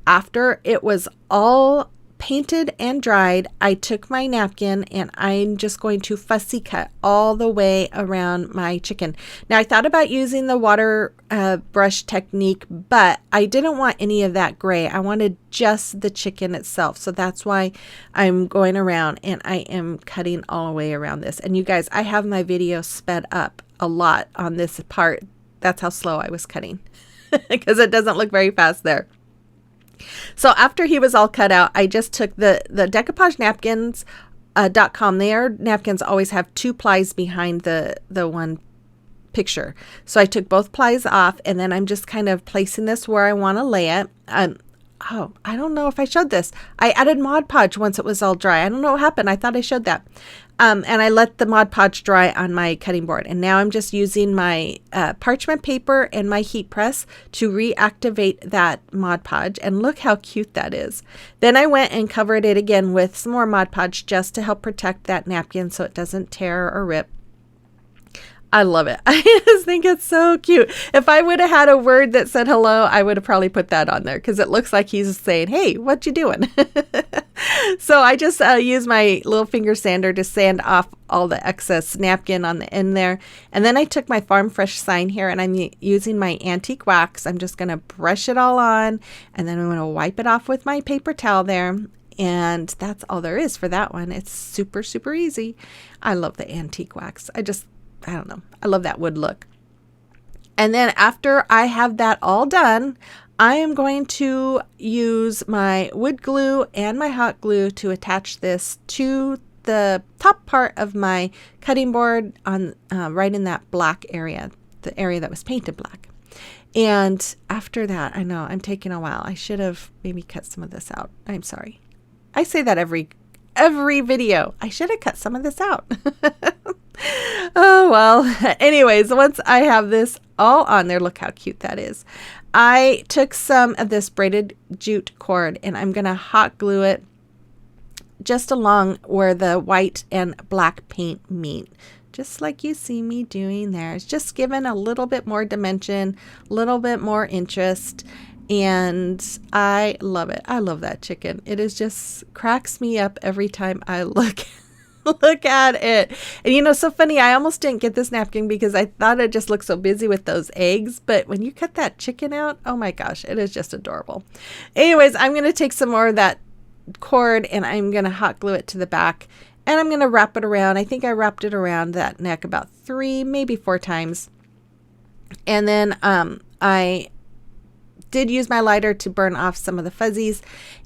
After it was all painted and dried, I took my napkin and I'm just going to fussy cut all the way around my chicken. Now, I thought about using the water brush technique, but I didn't want any of that gray. I wanted just the chicken itself. So that's why I'm going around and I am cutting all the way around this. And you guys, I have my video sped up a lot on this part. That's how slow I was cutting because it doesn't look very fast there. So after he was all cut out, I just took the decoupage napkins.com. Their napkins always have two plies behind the one picture. So I took both plies off, and then I'm just kind of placing this where I want to lay it. Oh, I don't know if I showed this. I added Mod Podge once it was all dry. I don't know what happened. I thought I showed that. And I let the Mod Podge dry on my cutting board. And now I'm just using my parchment paper and my heat press to reactivate that Mod Podge. And look how cute that is. Then I went and covered it again with some more Mod Podge just to help protect that napkin so it doesn't tear or rip. I love it. I just think it's so cute. If I would have had a word that said hello, I would have probably put that on there because it looks like he's saying, hey, what you doing? So I just use my little finger sander to sand off all the excess napkin on the end there. And then I took my Farm Fresh sign here and I'm using my antique wax. I'm just going to brush it all on, and then I'm going to wipe it off with my paper towel there. And that's all there is for that one. It's super, super easy. I love the antique wax. I don't know. I love that wood look. And then after I have that all done, I am going to use my wood glue and my hot glue to attach this to the top part of my cutting board on right in that black area, the area that was painted black. And after that, I know I'm taking a while. I should have maybe cut some of this out. I'm sorry. I say that every video. I should have cut some of this out. Oh, well, anyways, once I have this all on there, look how cute that is. I took some of this braided jute cord and I'm going to hot glue it just along where the white and black paint meet. Just like you see me doing there. It's just giving a little bit more dimension, a little bit more interest. And I love it. I love that chicken. It is just cracks me up every time I look at it. And you know, so funny, I almost didn't get this napkin because I thought it just looked so busy with those eggs. But when you cut that chicken out, oh my gosh, it is just adorable. Anyways, I'm going to take some more of that cord and I'm going to hot glue it to the back. And I'm going to wrap it around. I think I wrapped it around that neck about 3, maybe 4 times. And then I did use my lighter to burn off some of the fuzzies,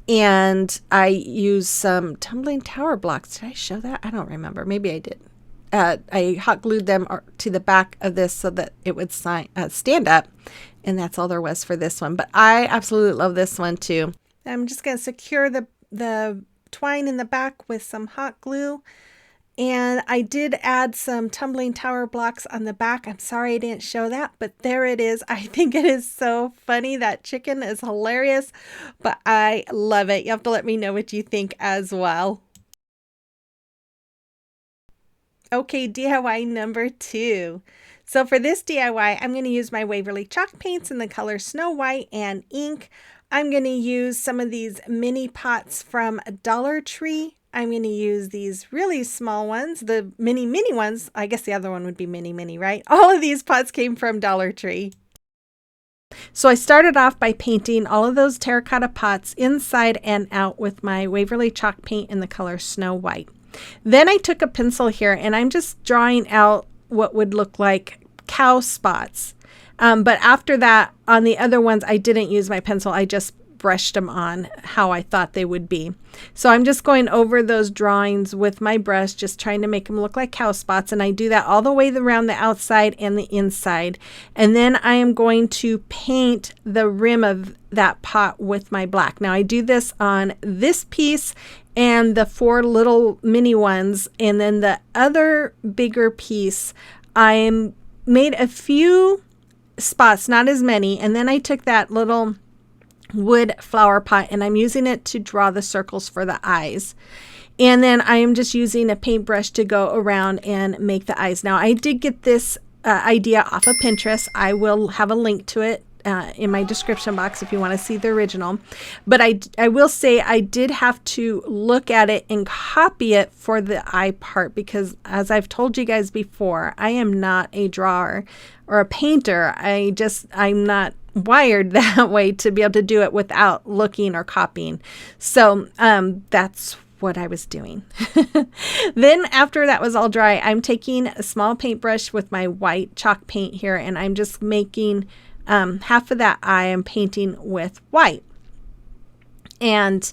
and I used some tumbling tower blocks. Did I show that? I don't remember. Maybe I did. I hot glued them to the back of this so that it would stand up, and that's all there was for this one. But I absolutely love this one too. I'm just going to secure the twine in the back with some hot glue. And I did add some tumbling tower blocks on the back. I'm sorry I didn't show that, but there it is. I think it is so funny. That chicken is hilarious, but I love it. You have to let me know what you think as well. Okay, DIY number 2. So for this DIY, I'm going to use my Waverly chalk paints in the color Snow White and ink. I'm going to use some of these mini pots from Dollar Tree. I'm going to use these really small ones, the mini ones. I guess the other one would be mini, right? All of these pots came from Dollar Tree. So I started off by painting all of those terracotta pots inside and out with my Waverly chalk paint in the color Snow White. Then I took a pencil here and I'm just drawing out what would look like cow spots. But after that, on the other ones, I didn't use my pencil. I just brushed them on how I thought they would be. So I'm just going over those drawings with my brush, just trying to make them look like cow spots. And I do that all the way around the outside and the inside. And then I am going to paint the rim of that pot with my black. Now I do this on this piece and the 4 little mini ones. And then the other bigger piece, I made a few spots, not as many. And then I took that little wood flower pot and I'm using it to draw the circles for the eyes. And then I am just using a paintbrush to go around and make the eyes. Now I did get this idea off of Pinterest. I will have a link to it in my description box if you want to see the original. But I will say I did have to look at it and copy it for the eye part because, as I've told you guys before, I am not a drawer or a painter. I'm not wired that way to be able to do it without looking or copying. So that's what I was doing. Then after that was all dry, I'm taking a small paintbrush with my white chalk paint here and I'm just making half of that eye I'm painting with white. And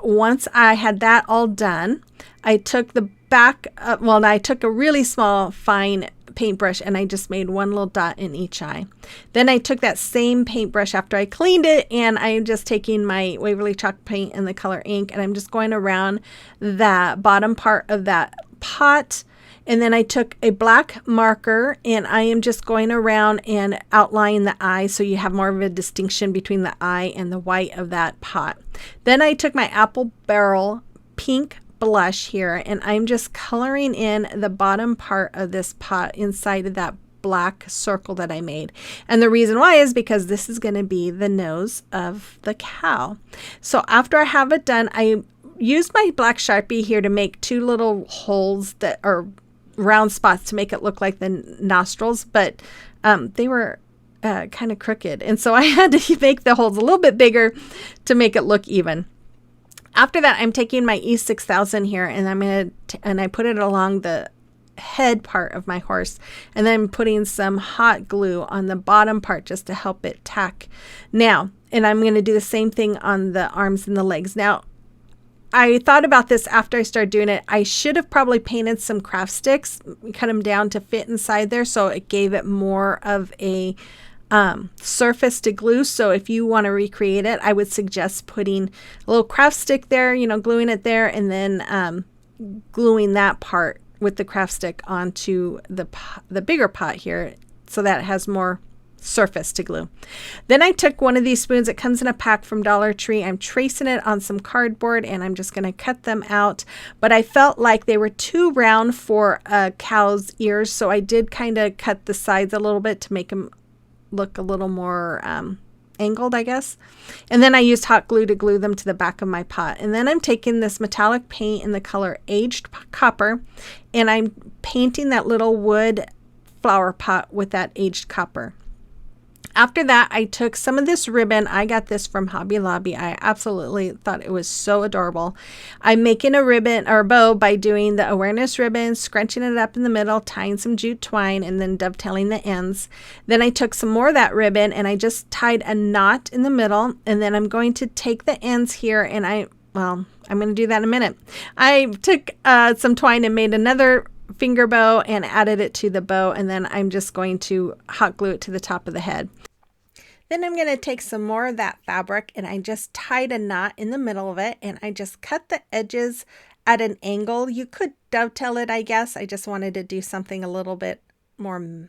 once I had that all done, I took the back, I took a really small fine paintbrush and I just made one little dot in each eye. Then I took that same paintbrush after I cleaned it and I'm just taking my Waverly chalk paint in the color ink and I'm just going around the bottom part of that pot. And then I took a black marker and I am just going around and outlining the eye so you have more of a distinction between the eye and the white of that pot. Then I took my apple barrel pink blush here and I'm just coloring in the bottom part of this pot inside of that black circle that I made. And the reason why is because this is going to be the nose of the cow. So after I have it done, I used my black Sharpie here to make 2 little holes that are round spots to make it look like the nostrils, but they were kind of crooked. And so I had to make the holes a little bit bigger to make it look even. After that, I'm taking my E6000 here and I put it along the head part of my horse and then I'm putting some hot glue on the bottom part just to help it tack. Now, and I'm going to do the same thing on the arms and the legs. Now, I thought about this after I started doing it. I should have probably painted some craft sticks, cut them down to fit inside there so it gave it more of a surface to glue. So if you want to recreate it, I would suggest putting a little craft stick there, gluing it there and then gluing that part with the craft stick onto the bigger pot here so that it has more surface to glue. Then I took one of these spoons. It comes in a pack from Dollar Tree. I'm tracing it on some cardboard and I'm just going to cut them out. But I felt like they were too round for a cow's ears, so I did kind of cut the sides a little bit to make them look a little more angled, I guess. And then I used hot glue to glue them to the back of my pot. And then I'm taking this metallic paint in the color Aged Copper and I'm painting that little wood flower pot with that aged copper. After that, I took some of this ribbon. I got this from Hobby Lobby. I absolutely thought it was so adorable. I'm making a ribbon or a bow by doing the awareness ribbon, scrunching it up in the middle, tying some jute twine, and then dovetailing the ends. Then I took some more of that ribbon and I just tied a knot in the middle. And then I'm going to take the ends here and I'm going to do that in a minute. I took some twine and made another finger bow and added it to the bow, and then I'm just going to hot glue it to the top of the head. Then I'm going to take some more of that fabric and I just tied a knot in the middle of it and I just cut the edges at an angle. You could dovetail it, I guess. I just wanted to do something a little bit more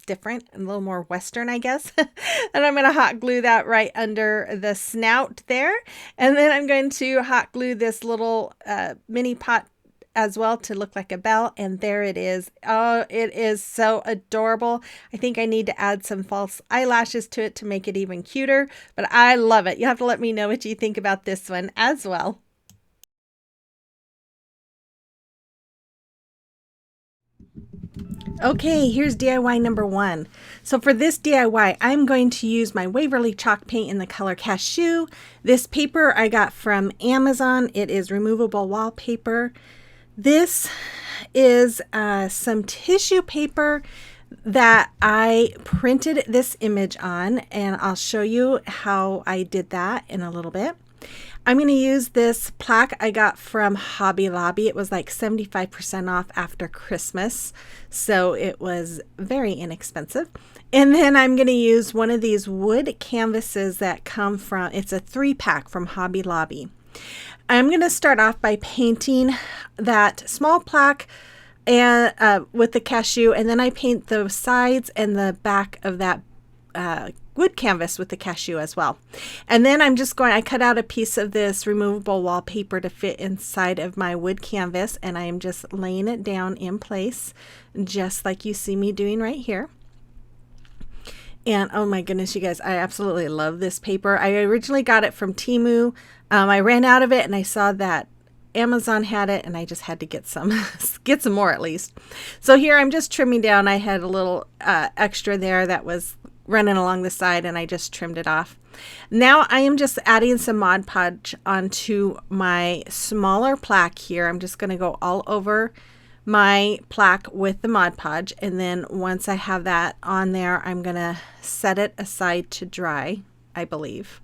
different, a little more Western, I guess. And I'm going to hot glue that right under the snout there. And then I'm going to hot glue this little mini pot as well to look like a bell, and there it is. Oh, it is so adorable. I think I need to add some false eyelashes to it to make it even cuter, but I love it. You have to let me know what you think about this one as well. Okay, here's DIY number 1. So for this DIY, I'm going to use my Waverly chalk paint in the color Cashew. This paper I got from Amazon. It is removable wallpaper. This is some tissue paper that I printed this image on, and I'll show you how I did that in a little bit. I'm going to use this plaque I got from Hobby Lobby. It was like 75% off after Christmas, so it was very inexpensive. And then I'm going to use one of these wood canvases that come from, it's a 3-pack from Hobby Lobby. I'm going to start off by painting that small plaque and with the cashew, and then I paint the sides and the back of that wood canvas with the cashew as well. And then I cut out a piece of this removable wallpaper to fit inside of my wood canvas, and I am just laying it down in place just like you see me doing right here. And oh my goodness, you guys, I absolutely love this paper. I originally got it from Temu. I ran out of it and I saw that Amazon had it, and I just had to get some more at least. So here I'm just trimming down. I had a little extra there that was running along the side, and I just trimmed it off. Now I am just adding some Mod Podge onto my smaller plaque here. I'm just going to go all over my plaque with the Mod Podge, and then once I have that on there, I'm going to set it aside to dry, I believe.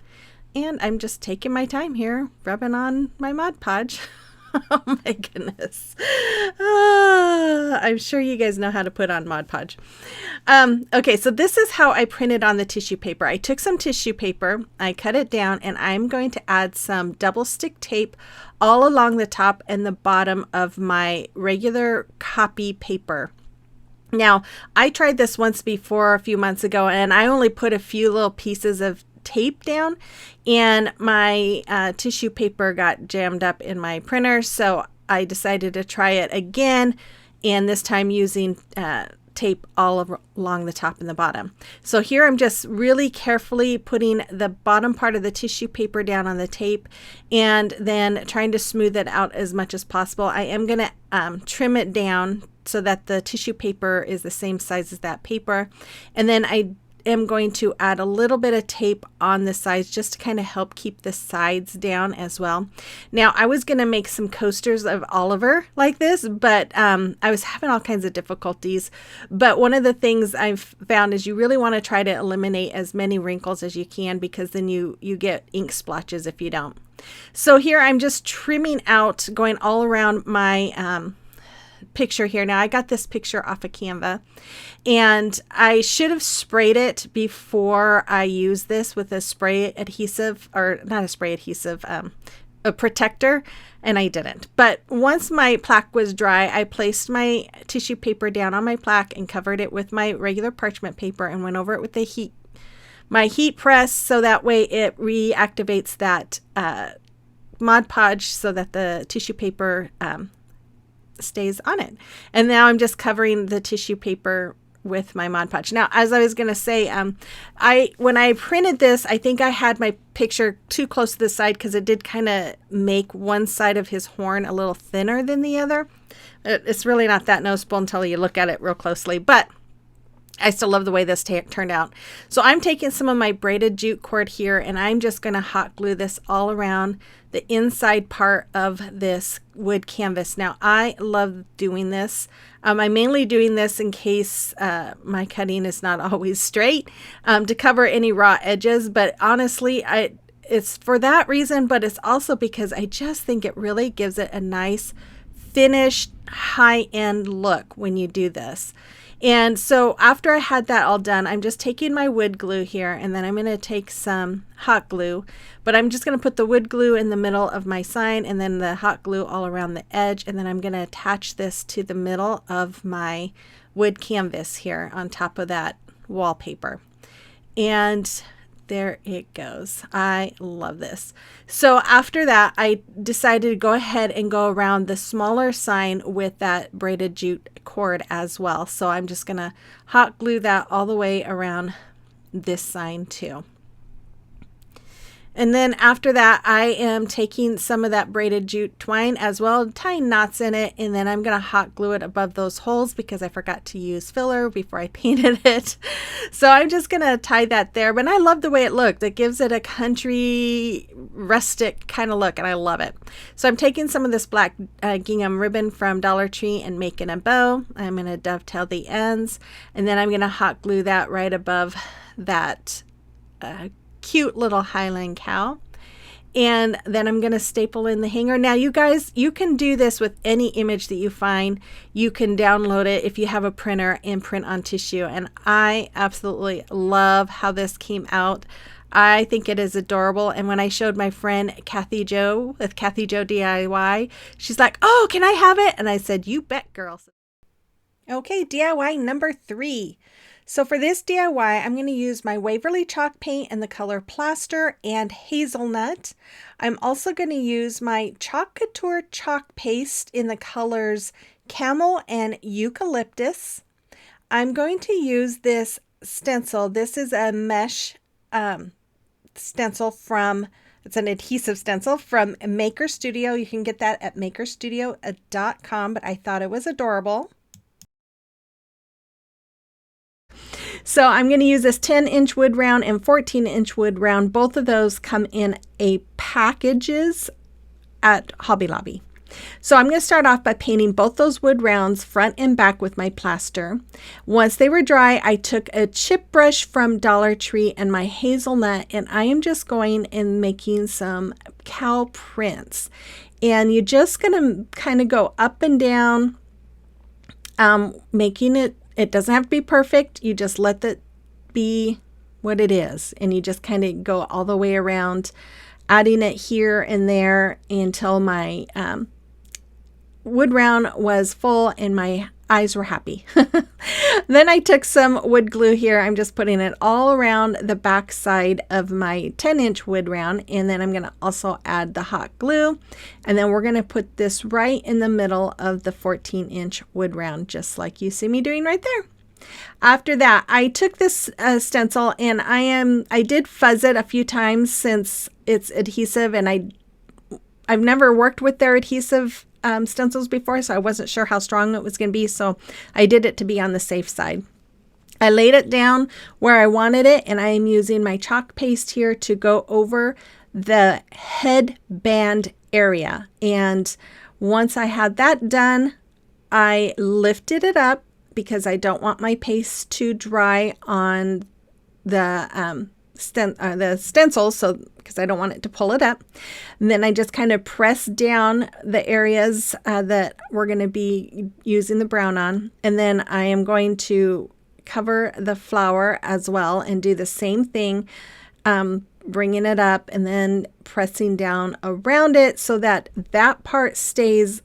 And I'm just taking my time here, rubbing on my Mod Podge. Oh my goodness. I'm sure you guys know how to put on Mod Podge. Okay, so this is how I printed on the tissue paper. I took some tissue paper, I cut it down, and I'm going to add some double stick tape all along the top and the bottom of my regular copy paper. Now, I tried this once before a few months ago, and I only put a few little pieces of tape down, and my tissue paper got jammed up in my printer, so I decided to try it again, and this time using tape all along the top and the bottom. So here I'm just really carefully putting the bottom part of the tissue paper down on the tape and then trying to smooth it out as much as possible. I am going to trim it down so that the tissue paper is the same size as that paper, and then I am going to add a little bit of tape on the sides just to kind of help keep the sides down as well. Now I was going to make some coasters of Oliver like this, but I was having all kinds of difficulties. But one of the things I've found is you really want to try to eliminate as many wrinkles as you can, because then you get ink splotches if you don't. So here I'm just trimming out, going all around my picture here. Now I got this picture off of Canva, and I should have sprayed it before I use this with a spray adhesive, or not a spray adhesive, a protector, and I didn't. But once my plaque was dry, I placed my tissue paper down on my plaque and covered it with my regular parchment paper and went over it with the my heat press, so that way it reactivates that Mod Podge so that the tissue paper stays on it. And now I'm just covering the tissue paper with my Mod Podge. Now, as I was going to say, when I printed this, I think I had my picture too close to the side, because it did kind of make one side of his horn a little thinner than the other. It's really not that noticeable until you look at it real closely, but I still love the way this turned out. So I'm taking some of my braided jute cord here, and I'm just going to hot glue this all around the inside part of this wood canvas. Now, I love doing this. I'm mainly doing this in case my cutting is not always straight, to cover any raw edges. But honestly, it's for that reason, but it's also because I just think it really gives it a nice finished high-end look when you do this. And so after I had that all done, I'm just taking my wood glue here, and then I'm going to take some hot glue, but I'm just going to put the wood glue in the middle of my sign and then the hot glue all around the edge, and then I'm going to attach this to the middle of my wood canvas here on top of that wallpaper. And there it goes. I love this. So after that, I decided to go ahead and go around the smaller sign with that braided jute cord as well. So I'm just going to hot glue that all the way around this sign too. And then after that, I am taking some of that braided jute twine as well, tying knots in it, and then I'm going to hot glue it above those holes because I forgot to use filler before I painted it. So I'm just going to tie that there, but I love the way it looked. It gives it a country rustic kind of look, and I love it. So I'm taking some of this black gingham ribbon from Dollar Tree and making a bow. I'm going to dovetail the ends, and then I'm going to hot glue that right above that cute little Highland cow. And then I'm going to staple in the hanger. Now you guys, you can do this with any image that you find. You can download it if you have a printer and print on tissue. And I absolutely love how this came out. I think it is adorable. And when I showed my friend Kathy Jo with Kathy Jo DIY, she's like, "Oh, can I have it?" And I said, "You bet, girl." Okay, DIY number 3. So for this DIY, I'm going to use my Waverly chalk paint and the color plaster and hazelnut. I'm also going to use my Chalk Couture chalk paste in the colors camel and eucalyptus. I'm going to use this stencil. This is a mesh stencil from, it's an adhesive stencil from Maker Studio. You can get that at makerstudio.com, but I thought it was adorable. So I'm going to use this 10-inch wood round and 14-inch wood round. Both of those come in a packages at Hobby Lobby. So I'm going to start off by painting both those wood rounds front and back with my plaster. Once they were dry, I took a chip brush from Dollar Tree and my hazelnut, and I am just going and making some cow prints. And you're just going to kind of go up and down, making it. It doesn't have to be perfect. You just let it be what it is. And you just kind of go all the way around, adding it here and there until my wood round was full and my eyes were happy. Then I took some wood glue here. I'm just putting it all around the back side of my 10-inch wood round. And then I'm going to also add the hot glue. And then we're going to put this right in the middle of the 14-inch wood round, just like you see me doing right there. After that, I took this stencil and I did fuzz it a few times since it's adhesive, and I've never worked with their adhesive stencils before, so I wasn't sure how strong it was going to be, so I did it to be on the safe side. I laid it down where I wanted it, and I am using my chalk paste here to go over the headband area. And once I had that done, I lifted it up because I don't want my paste to dry on the stencil, so because I don't want it to pull it up. And then I just kind of press down the areas that we're going to be using the brown on, and then I am going to cover the flower as well and do the same thing, bringing it up and then pressing down around it so that that part stays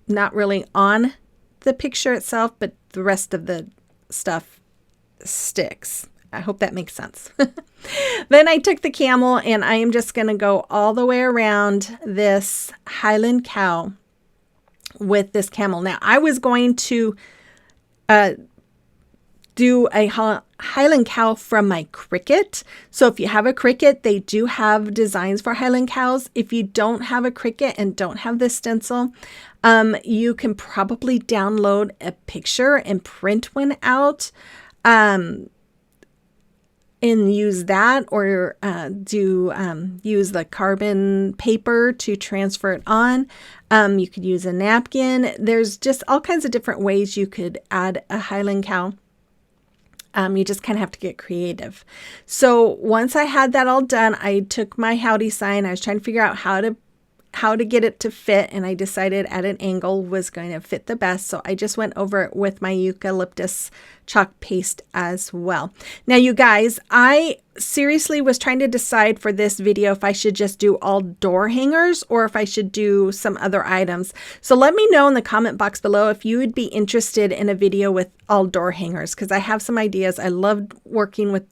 not really on the picture itself, but the rest of the stuff sticks. I hope that makes sense. Then I took the camel and I am just going to go all the way around this Highland cow with this camel. Now I was going to do a Highland cow from my Cricut. So if you have a Cricut, they do have designs for Highland cows. If you don't have a Cricut and don't have this stencil, you can probably download a picture and print one out. And use that, or use the carbon paper to transfer it on. You could use a napkin. There's just all kinds of different ways you could add a Highland cow. You just kind of have to get creative. So once I had that all done, I took my Howdy sign. I was trying to figure out how to get it to fit, and I decided at an angle was going to fit the best. So I just went over it with my eucalyptus chalk paste as well. Now you guys, I seriously was trying to decide for this video if I should just do all door hangers or if I should do some other items. So let me know in the comment box below if you would be interested in a video with all door hangers, because I have some ideas. I loved working with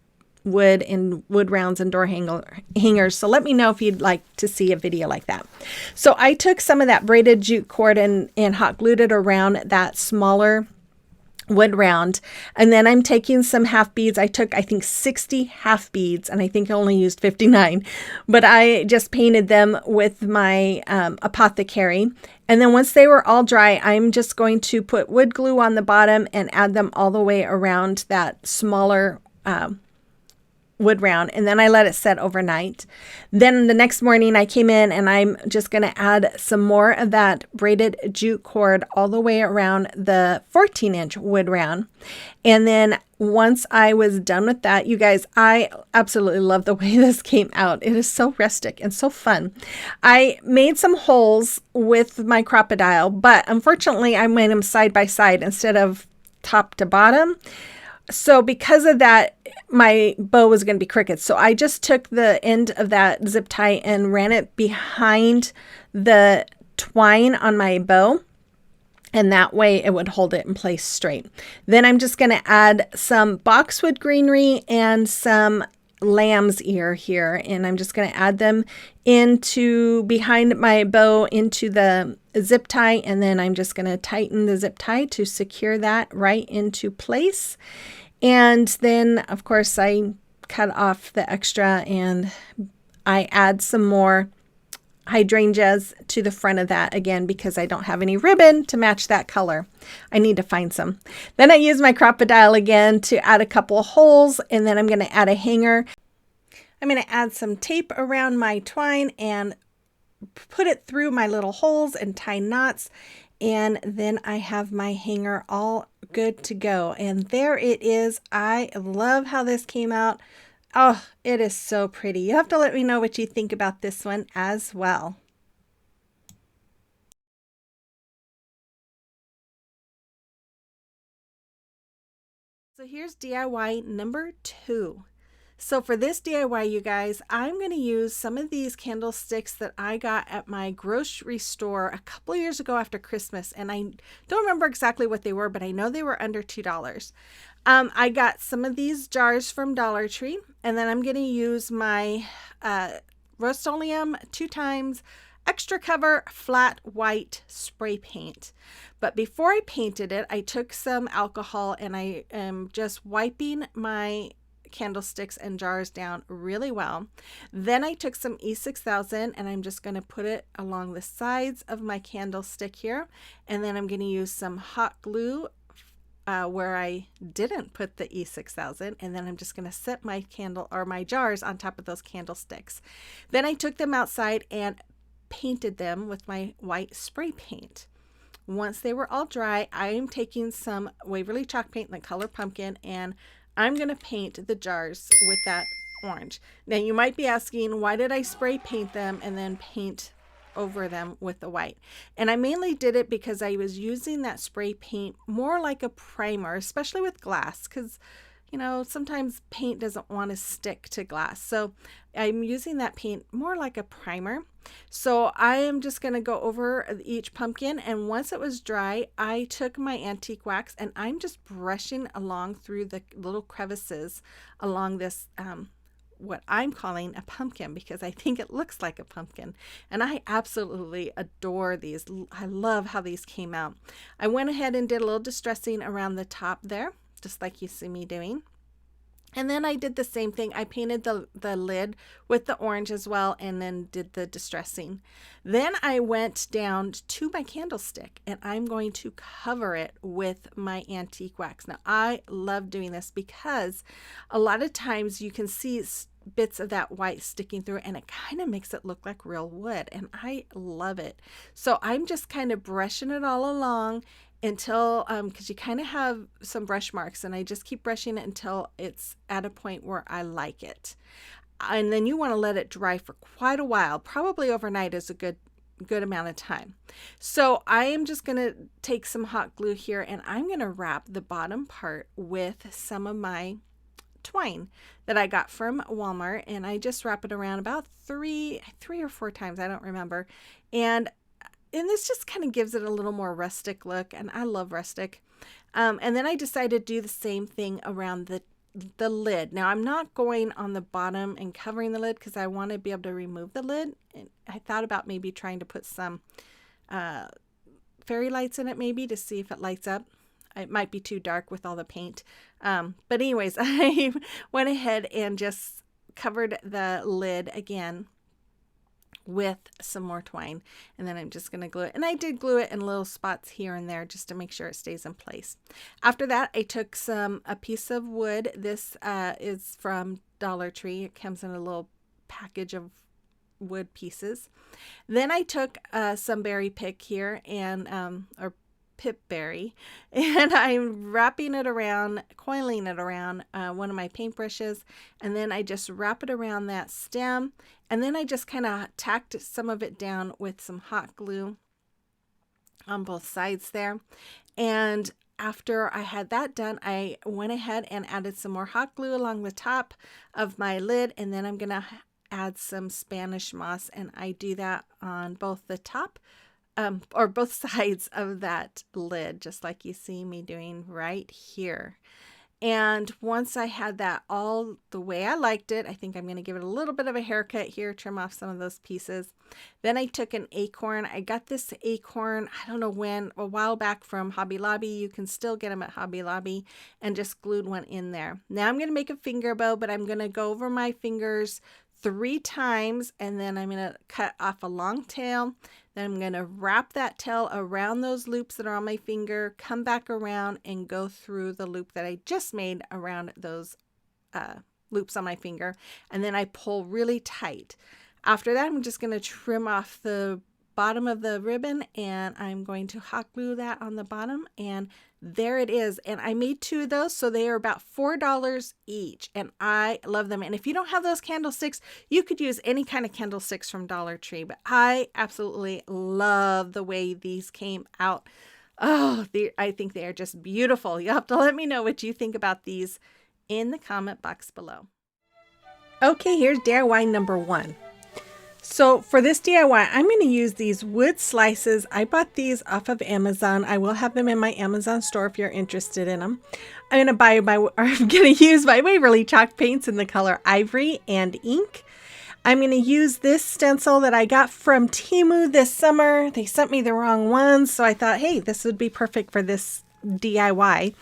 wood and wood rounds and door hangers. So let me know if you'd like to see a video like that. So I took some of that braided jute cord and hot glued it around that smaller wood round, and then I'm taking some half beads. I took, I think, 60 half beads, and I think I only used 59, but I just painted them with my apothecary. And then once they were all dry, I'm just going to put wood glue on the bottom and add them all the way around that smaller wood round, and then I let it set overnight. Then the next morning I came in and I'm just going to add some more of that braided jute cord all the way around the 14-inch wood round. And then once I was done with that, you guys, I absolutely love the way this came out. It is so rustic and so fun. I made some holes with my crocodile, but unfortunately I made them side by side instead of top to bottom. So because of that, my bow was going to be crooked. So I just took the end of that zip tie and ran it behind the twine on my bow. And that way it would hold it in place straight. Then I'm just going to add some boxwood greenery and some lamb's ear here. And I'm just going to add them into behind my bow into the zip tie. And then I'm just going to tighten the zip tie to secure that right into place. And then, of course, I cut off the extra and I add some more hydrangeas to the front of that again because I don't have any ribbon to match that color. I need to find some. Then I use my crocodile again to add a couple of holes, and then I'm going to add a hanger. I'm going to add some tape around my twine and put it through my little holes and tie knots. And then I have my hanger all good to go. And there it is. I love how this came out. Oh, it is so pretty. You have to let me know what you think about this one as well. So here's DIY number 2. So for this DIY, you guys, I'm going to use some of these candlesticks that I got at my grocery store a couple of years ago after Christmas. And I don't remember exactly what they were, but I know they were under $2. I got some of these jars from Dollar Tree, and then I'm going to use my Rust-Oleum 2x extra cover flat white spray paint. But before I painted it, I took some alcohol and I am just wiping my candlesticks and jars down really well. Then I took some E6000 and I'm just going to put it along the sides of my candlestick here, and then I'm going to use some hot glue where I didn't put the E6000, and then I'm just going to set my candle or my jars on top of those candlesticks. Then I took them outside and painted them with my white spray paint. Once they were all dry, I'm taking some Waverly chalk paint in the color pumpkin, and I'm going to paint the jars with that orange. Now you might be asking, why did I spray paint them and then paint over them with the white? And I mainly did it because I was using that spray paint more like a primer, especially with glass, because you know, sometimes paint doesn't want to stick to glass. So I'm using that paint more like a primer. So I am just going to go over each pumpkin, and once it was dry, I took my antique wax and I'm just brushing along through the little crevices along this what I'm calling a pumpkin, because I think it looks like a pumpkin, and I absolutely adore these. I love how these came out. I went ahead and did a little distressing around the top there, just like you see me doing. And then I did the same thing. I painted the lid with the orange as well, and then did the distressing. Then I went down to my candlestick and I'm going to cover it with my antique wax. Now I love doing this because a lot of times you can see bits of that white sticking through, and it kind of makes it look like real wood, and I love it. So I'm just kind of brushing it all along until because you kind of have some brush marks, and I just keep brushing it until it's at a point where I like it. And then you want to let it dry for quite a while. Probably overnight is a good amount of time. So I am just going to take some hot glue here, and I'm going to wrap the bottom part with some of my twine that I got from Walmart, and I just wrap it around about three or four times, I don't remember. And this just kind of gives it a little more rustic look, and I love rustic. And then I decided to do the same thing around the the lid. Now I'm not going on the bottom and covering the lid because I want to be able to remove the lid. And I thought about maybe trying to put some fairy lights in it maybe to see if it lights up. It might be too dark with all the paint. But anyways, I went ahead and just covered the lid again with some more twine, and then I'm just going to glue it. And I did glue it in little spots here and there just to make sure it stays in place. After that, I took a piece of wood. This is from Dollar Tree. It comes in a little package of wood pieces. Then I took some berry pick here and or pip berry, and I'm wrapping it around, coiling it around one of my paintbrushes, and then I just wrap it around that stem, and then I just kind of tacked some of it down with some hot glue on both sides there. And after I had that done, I went ahead and added some more hot glue along the top of my lid, and then I'm gonna add some Spanish moss, and I do that on both the top or both sides of that lid, just like you see me doing right here. And once I had that all the way I liked it, I think I'm going to give it a little bit of a haircut here, trim off some of those pieces. Then I took an acorn. I got this acorn, I don't know when, a while back from Hobby Lobby. You can still get them at Hobby Lobby, and just glued one in there. Now I'm going to make a finger bow, but I'm going to go over my fingers 3 times, and then I'm going to cut off a long tail. Then I'm going to wrap that tail around those loops that are on my finger, come back around and go through the loop that I just made around those loops on my finger, and then I pull really tight. After that, I'm just going to trim off the bottom of the ribbon, and I'm going to hot glue that on the bottom, and there it is. And I made 2 of those, so they are about $4 each, and I love them. And if you don't have those candlesticks, you could use any kind of candlesticks from Dollar Tree, but I absolutely love the way these came out. Oh, I think they are just beautiful. You'll have to let me know what you think about these in the comment box below. Okay, here's DIY number 1. So for this DIY, I'm going to use these wood slices. I bought these off of Amazon. I will have them in my Amazon store if you're interested in them. I'm going to use my Waverly chalk paints in the color ivory and ink. I'm going to use this stencil that I got from Temu this summer. They sent me the wrong ones, so I thought, hey, this would be perfect for this DIY.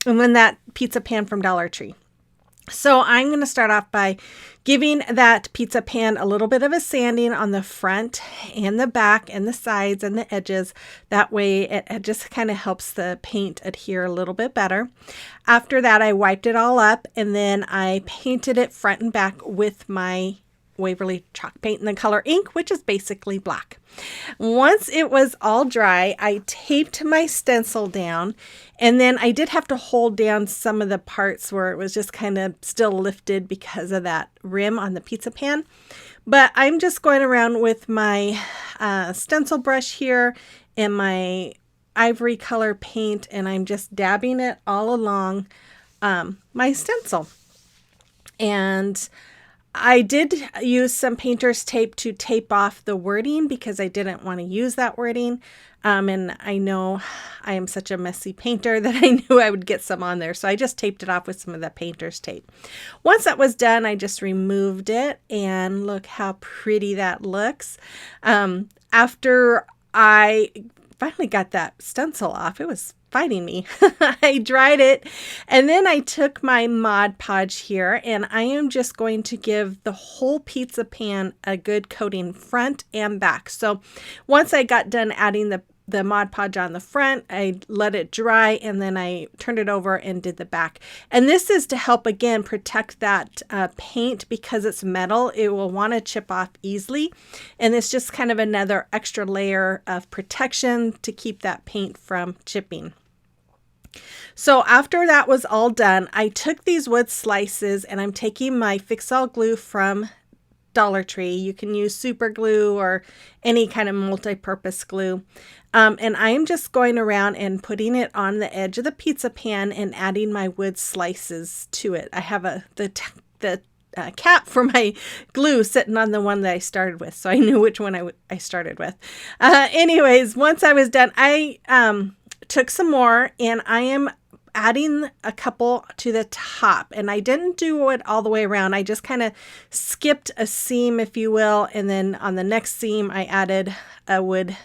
And then that pizza pan from Dollar Tree. So I'm going to start off by giving that pizza pan a little bit of a sanding on the front and the back and the sides and the edges. That way it just kind of helps the paint adhere a little bit better. After that, I wiped it all up, and then I painted it front and back with my Waverly chalk paint in the color ink, which is basically black. Once it was all dry, I taped my stencil down, and then I did have to hold down some of the parts where it was just kind of still lifted because of that rim on the pizza pan. But I'm just going around with my stencil brush here and my ivory color paint, and I'm just dabbing it all along my stencil. And I did use some painter's tape to tape off the wording because I didn't want to use that wording. And I know I am such a messy painter that I knew I would get some on there. So I just taped it off with some of the painter's tape. Once that was done, I just removed it, and look how pretty that looks. After I finally got that stencil off, it was fighting me. I dried it, and then I took my Mod Podge here, and I am just going to give the whole pizza pan a good coating front and back. So once I got done adding the Mod Podge on the front, I let it dry, and then I turned it over and did the back. And this is to help, again, protect that paint because it's metal. It will want to chip off easily, and it's just kind of another extra layer of protection to keep that paint from chipping. So after that was all done, I took these wood slices, and I'm taking my Fix-All glue from Dollar Tree. You can use super glue or any kind of multi-purpose glue. And I'm just going around and putting it on the edge of the pizza pan and adding my wood slices to it. I have the cap for my glue sitting on the one that I started with, so I knew which one I started with. Anyways, once I was done, I took some more, and I am adding a couple to the top, and I didn't do it all the way around. I just kind of skipped a seam, if you will, and then on the next seam I added a wood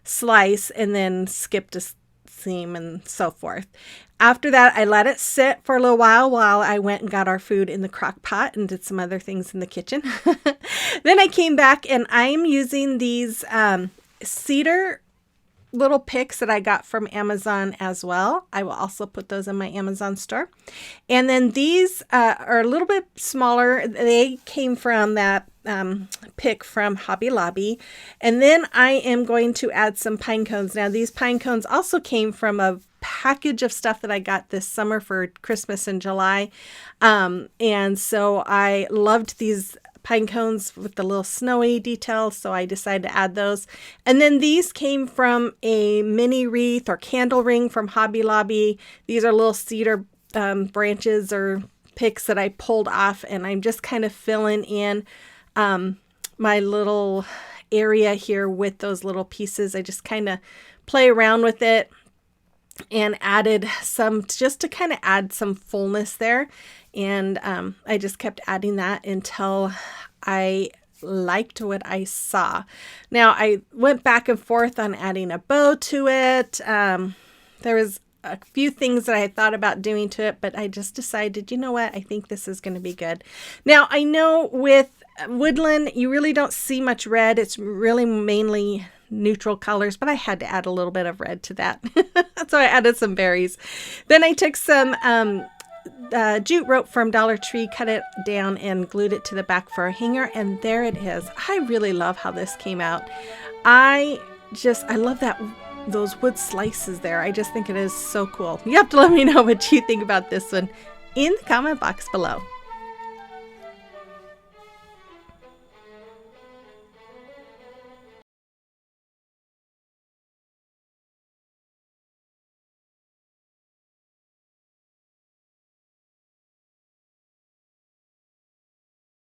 slice and then skipped a seam and so forth. After that, I let it sit for a little while I went and got our food in the crock pot and did some other things in the kitchen. Then I came back and I'm using these cedar little picks that I got from Amazon as well. I will also put those in my Amazon store. And then these are a little bit smaller. They came from that pick from Hobby Lobby. And then I am going to add some pine cones. Now these pine cones also came from a package of stuff that I got this summer for Christmas in July. And so I loved these pine cones with the little snowy details, so I decided to add those. And then these came from a mini wreath or candle ring from Hobby Lobby. These are little cedar branches or picks that I pulled off, and I'm just kind of filling in my little area here with those little pieces. I just kind of play around with it and added some just to kind of add some fullness there. And I just kept adding that until I liked what I saw. Now I went back and forth on adding a bow to it. There was a few things that I thought about doing to it, but I just decided, you know what, I think this is going to be good. Now I know with woodland, you really don't see much red. It's really mainly neutral colors, but I had to add a little bit of red to that. So I added some berries. Then I took some jute rope from Dollar Tree, cut it down and glued it to the back for a hanger, and there it is. I really love how this came out. I love those wood slices there. I just think it is so cool. You have to let me know what you think about this one in the comment box below.